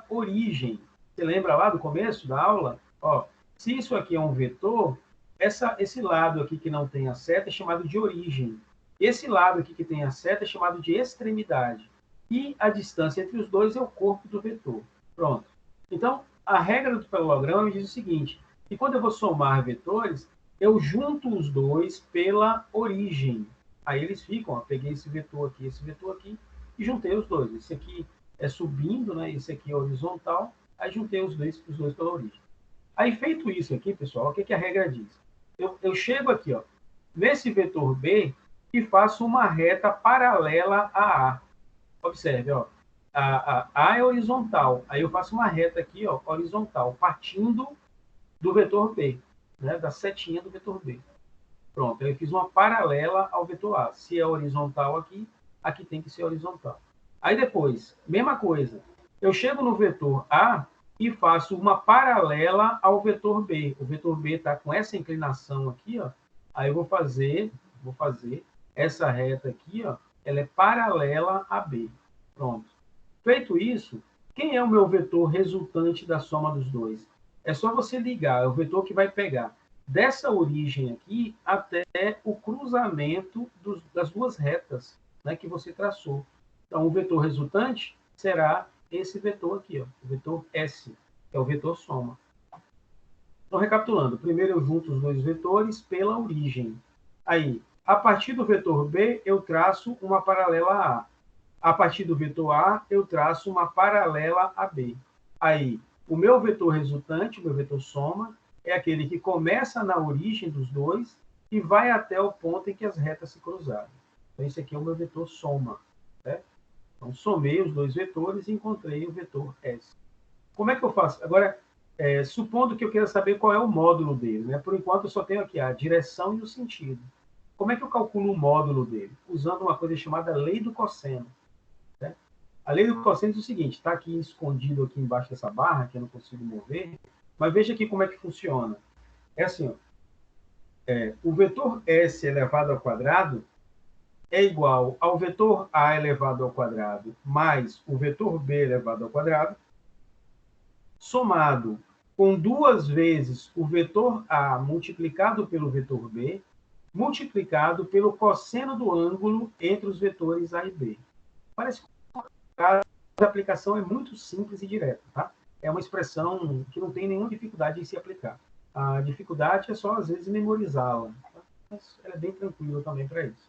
origem. Você lembra lá do começo da aula? Ó, se isso aqui é um vetor, esse lado aqui que não tem a seta é chamado de origem. Esse lado aqui que tem a seta é chamado de extremidade. E a distância entre os dois é o corpo do vetor. Pronto. Então, a regra do paralelogramo diz o seguinte, que quando eu vou somar vetores, eu junto os dois pela origem. Aí eles ficam, ó, peguei esse vetor aqui, e juntei os dois. Esse aqui é subindo, né? Esse aqui é horizontal, aí juntei os dois pela origem. Aí, feito isso aqui, pessoal, o que a regra diz? Eu chego aqui, ó, nesse vetor B e faço uma reta paralela a A. Observe, ó, a é horizontal, aí eu faço uma reta aqui, ó, horizontal, partindo do vetor B, né, da setinha do vetor B. Pronto, eu fiz uma paralela ao vetor A. Se é horizontal aqui, aqui tem que ser horizontal. Aí depois, mesma coisa, eu chego no vetor A e faço uma paralela ao vetor B. O vetor B está com essa inclinação aqui, ó, aí eu vou fazer essa reta aqui, ó, ela é paralela a B. Pronto. Feito isso, quem é o meu vetor resultante da soma dos dois? É só você ligar, é o vetor que vai pegar dessa origem aqui até o cruzamento das duas retas, né, que você traçou. Então, o vetor resultante será esse vetor aqui, ó, o vetor S, que é o vetor soma. Então, recapitulando, primeiro eu junto os dois vetores pela origem. Aí, a partir do vetor B, eu traço uma paralela a A. A partir do vetor A, eu traço uma paralela a B. Aí, o meu vetor resultante, o meu vetor soma, é aquele que começa na origem dos dois e vai até o ponto em que as retas se cruzaram. Então, esse aqui é o meu vetor soma. Certo? Então, somei os dois vetores e encontrei o vetor S. Como é que eu faço? Agora, supondo que eu queira saber qual é o módulo dele. Né? Por enquanto, eu só tenho aqui a direção e o sentido. Como é que eu calculo o módulo dele? Usando uma coisa chamada lei do cosseno. Certo? A lei do cosseno diz o seguinte, está aqui escondido aqui embaixo dessa barra, que eu não consigo mover, mas veja aqui como é que funciona. É assim, ó, o vetor S elevado ao quadrado é igual ao vetor A elevado ao quadrado mais o vetor B elevado ao quadrado, somado com 2 vezes o vetor A multiplicado pelo vetor B, multiplicado pelo cosseno do ângulo entre os vetores A e B. Parece que a aplicação é muito simples e direta, tá? É uma expressão que não tem nenhuma dificuldade em se aplicar. A dificuldade é só, às vezes, memorizá-la. Tá? Mas ela é bem tranquila também para isso.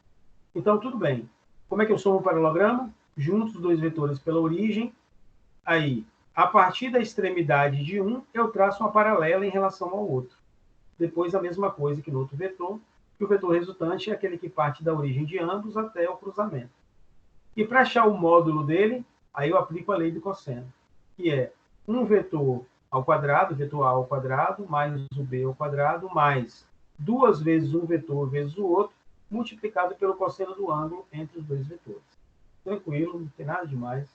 Então, tudo bem. Como é que eu somo o paralelogramo? Junto os dois vetores pela origem. Aí, a partir da extremidade de um, eu traço uma paralela em relação ao outro. Depois, a mesma coisa que no outro vetor, que o vetor resultante é aquele que parte da origem de ambos até o cruzamento. E para achar o módulo dele, aí eu aplico a lei do cosseno, que é um vetor ao quadrado, vetor A ao quadrado, mais o B ao quadrado, mais 2 vezes um vetor vezes o outro, multiplicado pelo cosseno do ângulo entre os dois vetores. Tranquilo, não tem nada demais.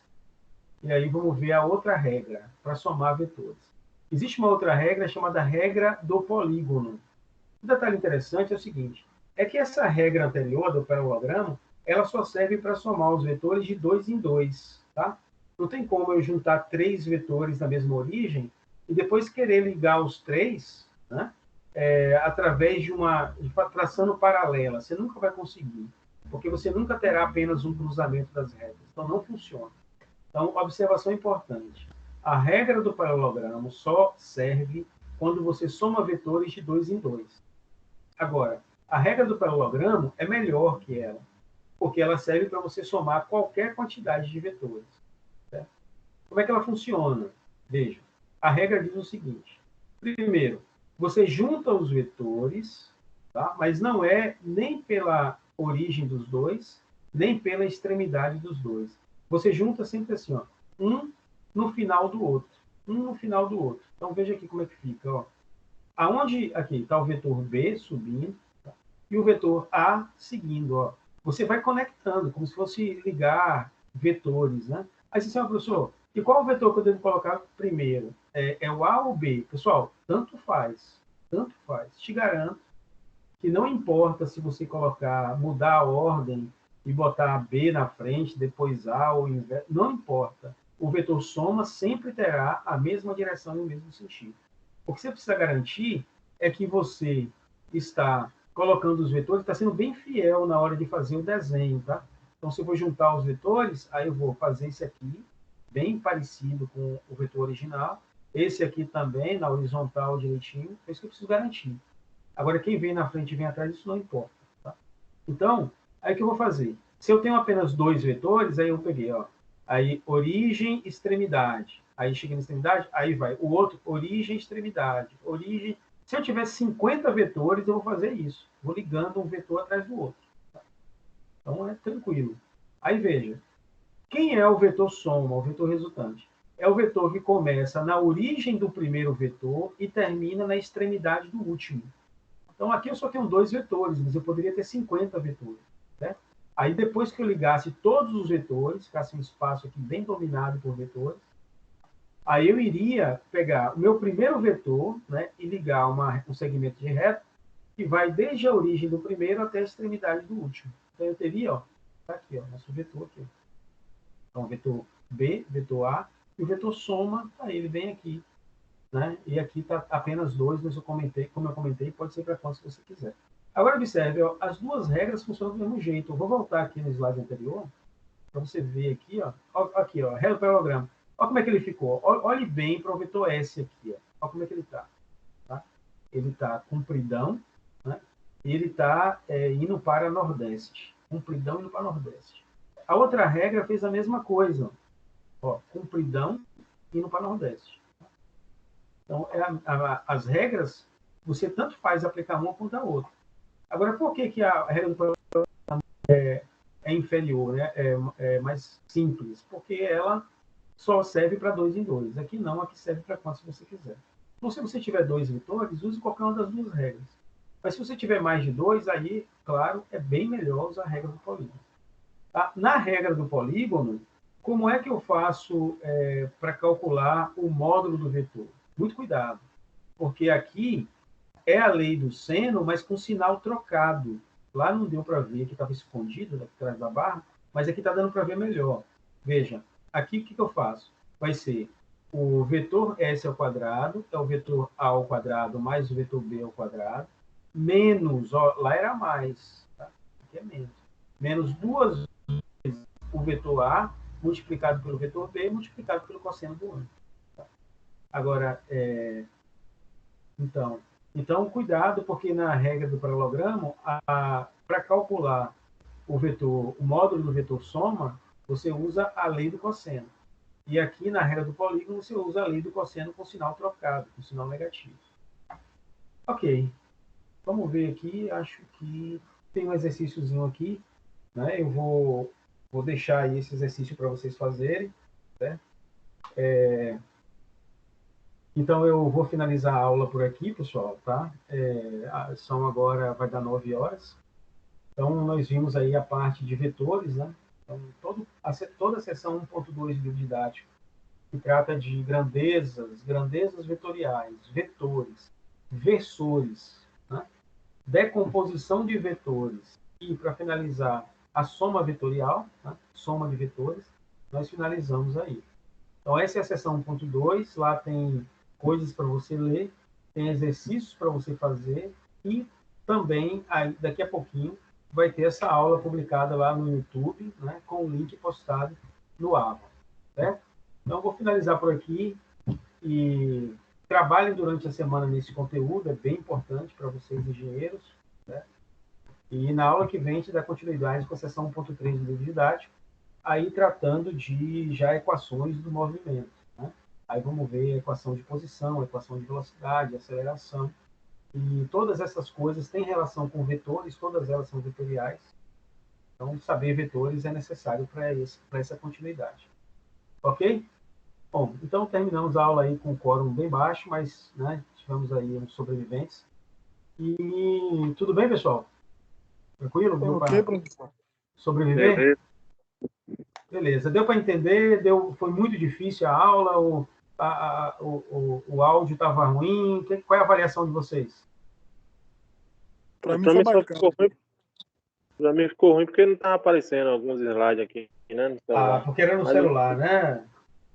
E aí vamos ver a outra regra para somar vetores. Existe uma outra regra chamada regra do polígono. Um detalhe interessante é o seguinte, é que essa regra anterior do paralelogramo, ela só serve para somar os vetores de 2 em 2, tá? Não tem como eu juntar 3 vetores da mesma origem e depois querer ligar os 3, né? através de traçando paralela. Você nunca vai conseguir, porque você nunca terá apenas um cruzamento das regras. Então, não funciona. Então, observação importante. A regra do paralelogramo só serve quando você soma vetores de 2 em 2. Agora, a regra do paralelogramo é melhor que ela, porque ela serve para você somar qualquer quantidade de vetores. Certo? Como é que ela funciona? Veja, a regra diz o seguinte. Primeiro, você junta os vetores, tá? Mas não é nem pela origem dos dois, nem pela extremidade dos dois. Você junta sempre assim, ó, um no final do outro. Um no final do outro. Então, veja aqui como é que fica. Ó. Aonde aqui está o vetor B subindo, tá? E o vetor A seguindo. Ó. Você vai conectando, como se fosse ligar vetores. Né? Aí você fala, professor, e qual o vetor que eu devo colocar primeiro? É o A ou o B? Pessoal, tanto faz. Tanto faz. Te garanto que não importa se você mudar a ordem e botar B na frente, depois A ou inverso, não importa. O vetor soma sempre terá a mesma direção e o mesmo sentido. O que você precisa garantir é que você está colocando os vetores, está sendo bem fiel na hora de fazer o desenho, tá? Então, se eu vou juntar os vetores, aí eu vou fazer esse aqui, bem parecido com o vetor original, esse aqui também, na horizontal direitinho, é isso que eu preciso garantir. Agora, quem vem na frente e vem atrás, isso não importa. Tá? Então, aí o que eu vou fazer? Se eu tenho apenas 2 vetores, aí eu peguei, ó, aí origem, extremidade. Aí cheguei na extremidade, aí vai o outro, origem, extremidade. Origem. Se eu tiver 50 vetores, eu vou fazer isso. Vou ligando um vetor atrás do outro. Tá? Então, é tranquilo. Aí, veja. Quem é o vetor soma, o vetor resultante? É o vetor que começa na origem do primeiro vetor e termina na extremidade do último. Então, aqui eu só tenho 2 vetores, mas eu poderia ter 50 vetores. Né? Aí, depois que eu ligasse todos os vetores, ficasse um espaço aqui bem dominado por vetores, aí eu iria pegar o meu primeiro vetor, né, e ligar um segmento de reto que vai desde a origem do primeiro até a extremidade do último. Então, eu teria, ó, tá aqui, ó, nosso vetor aqui. Então, vetor B, vetor A, e o vetor soma, tá ele bem aqui. Né? E aqui está apenas 2, mas como eu comentei, pode ser para quantos você quiser. Agora, observe, ó, as duas regras funcionam do mesmo jeito. Eu vou voltar aqui no slide anterior, para você ver aqui, ó, aqui, ó, regra do paralelogramo. Olha como é que ele ficou. Olhe bem para o vetor S aqui. Ó. Olha como é que ele está. Tá? Ele está compridão, né? E ele está indo para nordeste. Compridão indo para nordeste. A outra regra fez a mesma coisa. Ó, compridão indo para nordeste. Então, as regras, você tanto faz aplicar uma quanto a outra. Agora, por que a regra do paralelogramo é inferior, né? É mais simples? Porque ela só serve para 2 em 2. Aqui não, aqui serve para quantos você quiser. Então, se você tiver 2 vetores, use qualquer uma das duas regras. Mas se você tiver mais de 2, aí, claro, é bem melhor usar a regra do polígono. Tá? Na regra do polígono, como é que eu faço para calcular o módulo do vetor? Muito cuidado, porque aqui é a lei do seno, mas com sinal trocado. Lá não deu para ver, que estava escondido atrás da barra, mas aqui está dando para ver melhor. Veja, aqui o que eu faço? Vai ser o vetor S ao quadrado, é o vetor A ao quadrado mais o vetor B ao quadrado, menos, ó, lá era mais, tá? Aqui é menos. Menos 2 vezes o vetor A multiplicado pelo vetor B multiplicado pelo cosseno do ângulo. Agora, então, cuidado, porque na regra do paralelogramo, para calcular o módulo do vetor soma, você usa a lei do cosseno. E aqui na regra do polígono, você usa a lei do cosseno com sinal trocado, com sinal negativo. Ok. Vamos ver aqui, acho que tem um exercíciozinho aqui, né? Eu vou deixar aí esse exercício para vocês fazerem, certo? Então, eu vou finalizar a aula por aqui, pessoal, tá? São agora, vai dar 9 horas. Então, nós vimos aí a parte de vetores, né? Então, toda a seção 1.2 do livro didático, que trata de grandezas vetoriais, vetores, versores, né? Decomposição de vetores. E, para finalizar, a soma vetorial, né? Soma de vetores, nós finalizamos aí. Então, essa é a seção 1.2, lá tem coisas para você ler, tem exercícios para você fazer e também, daqui a pouquinho, vai ter essa aula publicada lá no YouTube, né, com o link postado no Ava, certo? Então, vou finalizar por aqui e trabalhem durante a semana nesse conteúdo, é bem importante para vocês, engenheiros, né? E na aula que vem, a gente dá continuidade com a seção 1.3 do livro didático, aí tratando de já equações do movimento, né? Aí vamos ver equação de posição, equação de velocidade, aceleração, e todas essas coisas têm relação com vetores, todas elas são vetoriais, então saber vetores é necessário para essa continuidade. Ok? Bom, então terminamos a aula aí com o quórum bem baixo, mas, né, tivemos aí uns sobreviventes. E tudo bem, pessoal? Tranquilo? Deu Ok, para professor. sobreviver? Beleza. Beleza. Deu para entender? Foi muito difícil a aula? O áudio estava ruim? Qual é a avaliação de vocês? Pra mim Pra foi mim só bacana. ficou ruim. Pra mim ficou ruim porque não tava aparecendo alguns slides aqui, né? No celular. Porque era no Mas celular, né?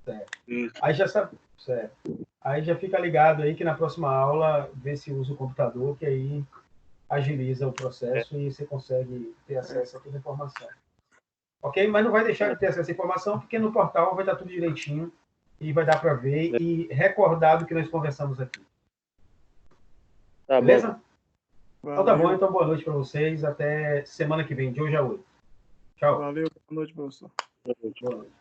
Certo. Isso. Aí já sabe, certo. Aí já fica ligado aí que na próxima aula vê se usa o computador, que aí agiliza o processo e você consegue ter acesso a toda a informação. Ok? Mas não vai deixar de ter acesso à informação, porque no portal vai estar tudo direitinho e vai dar para ver e recordar do que nós conversamos aqui. Tá Beleza? bom. Então tá bom, Valeu. então boa noite para vocês. Até semana que vem, de hoje a 8. Tchau. Valeu. Boa noite, professor. Boa noite.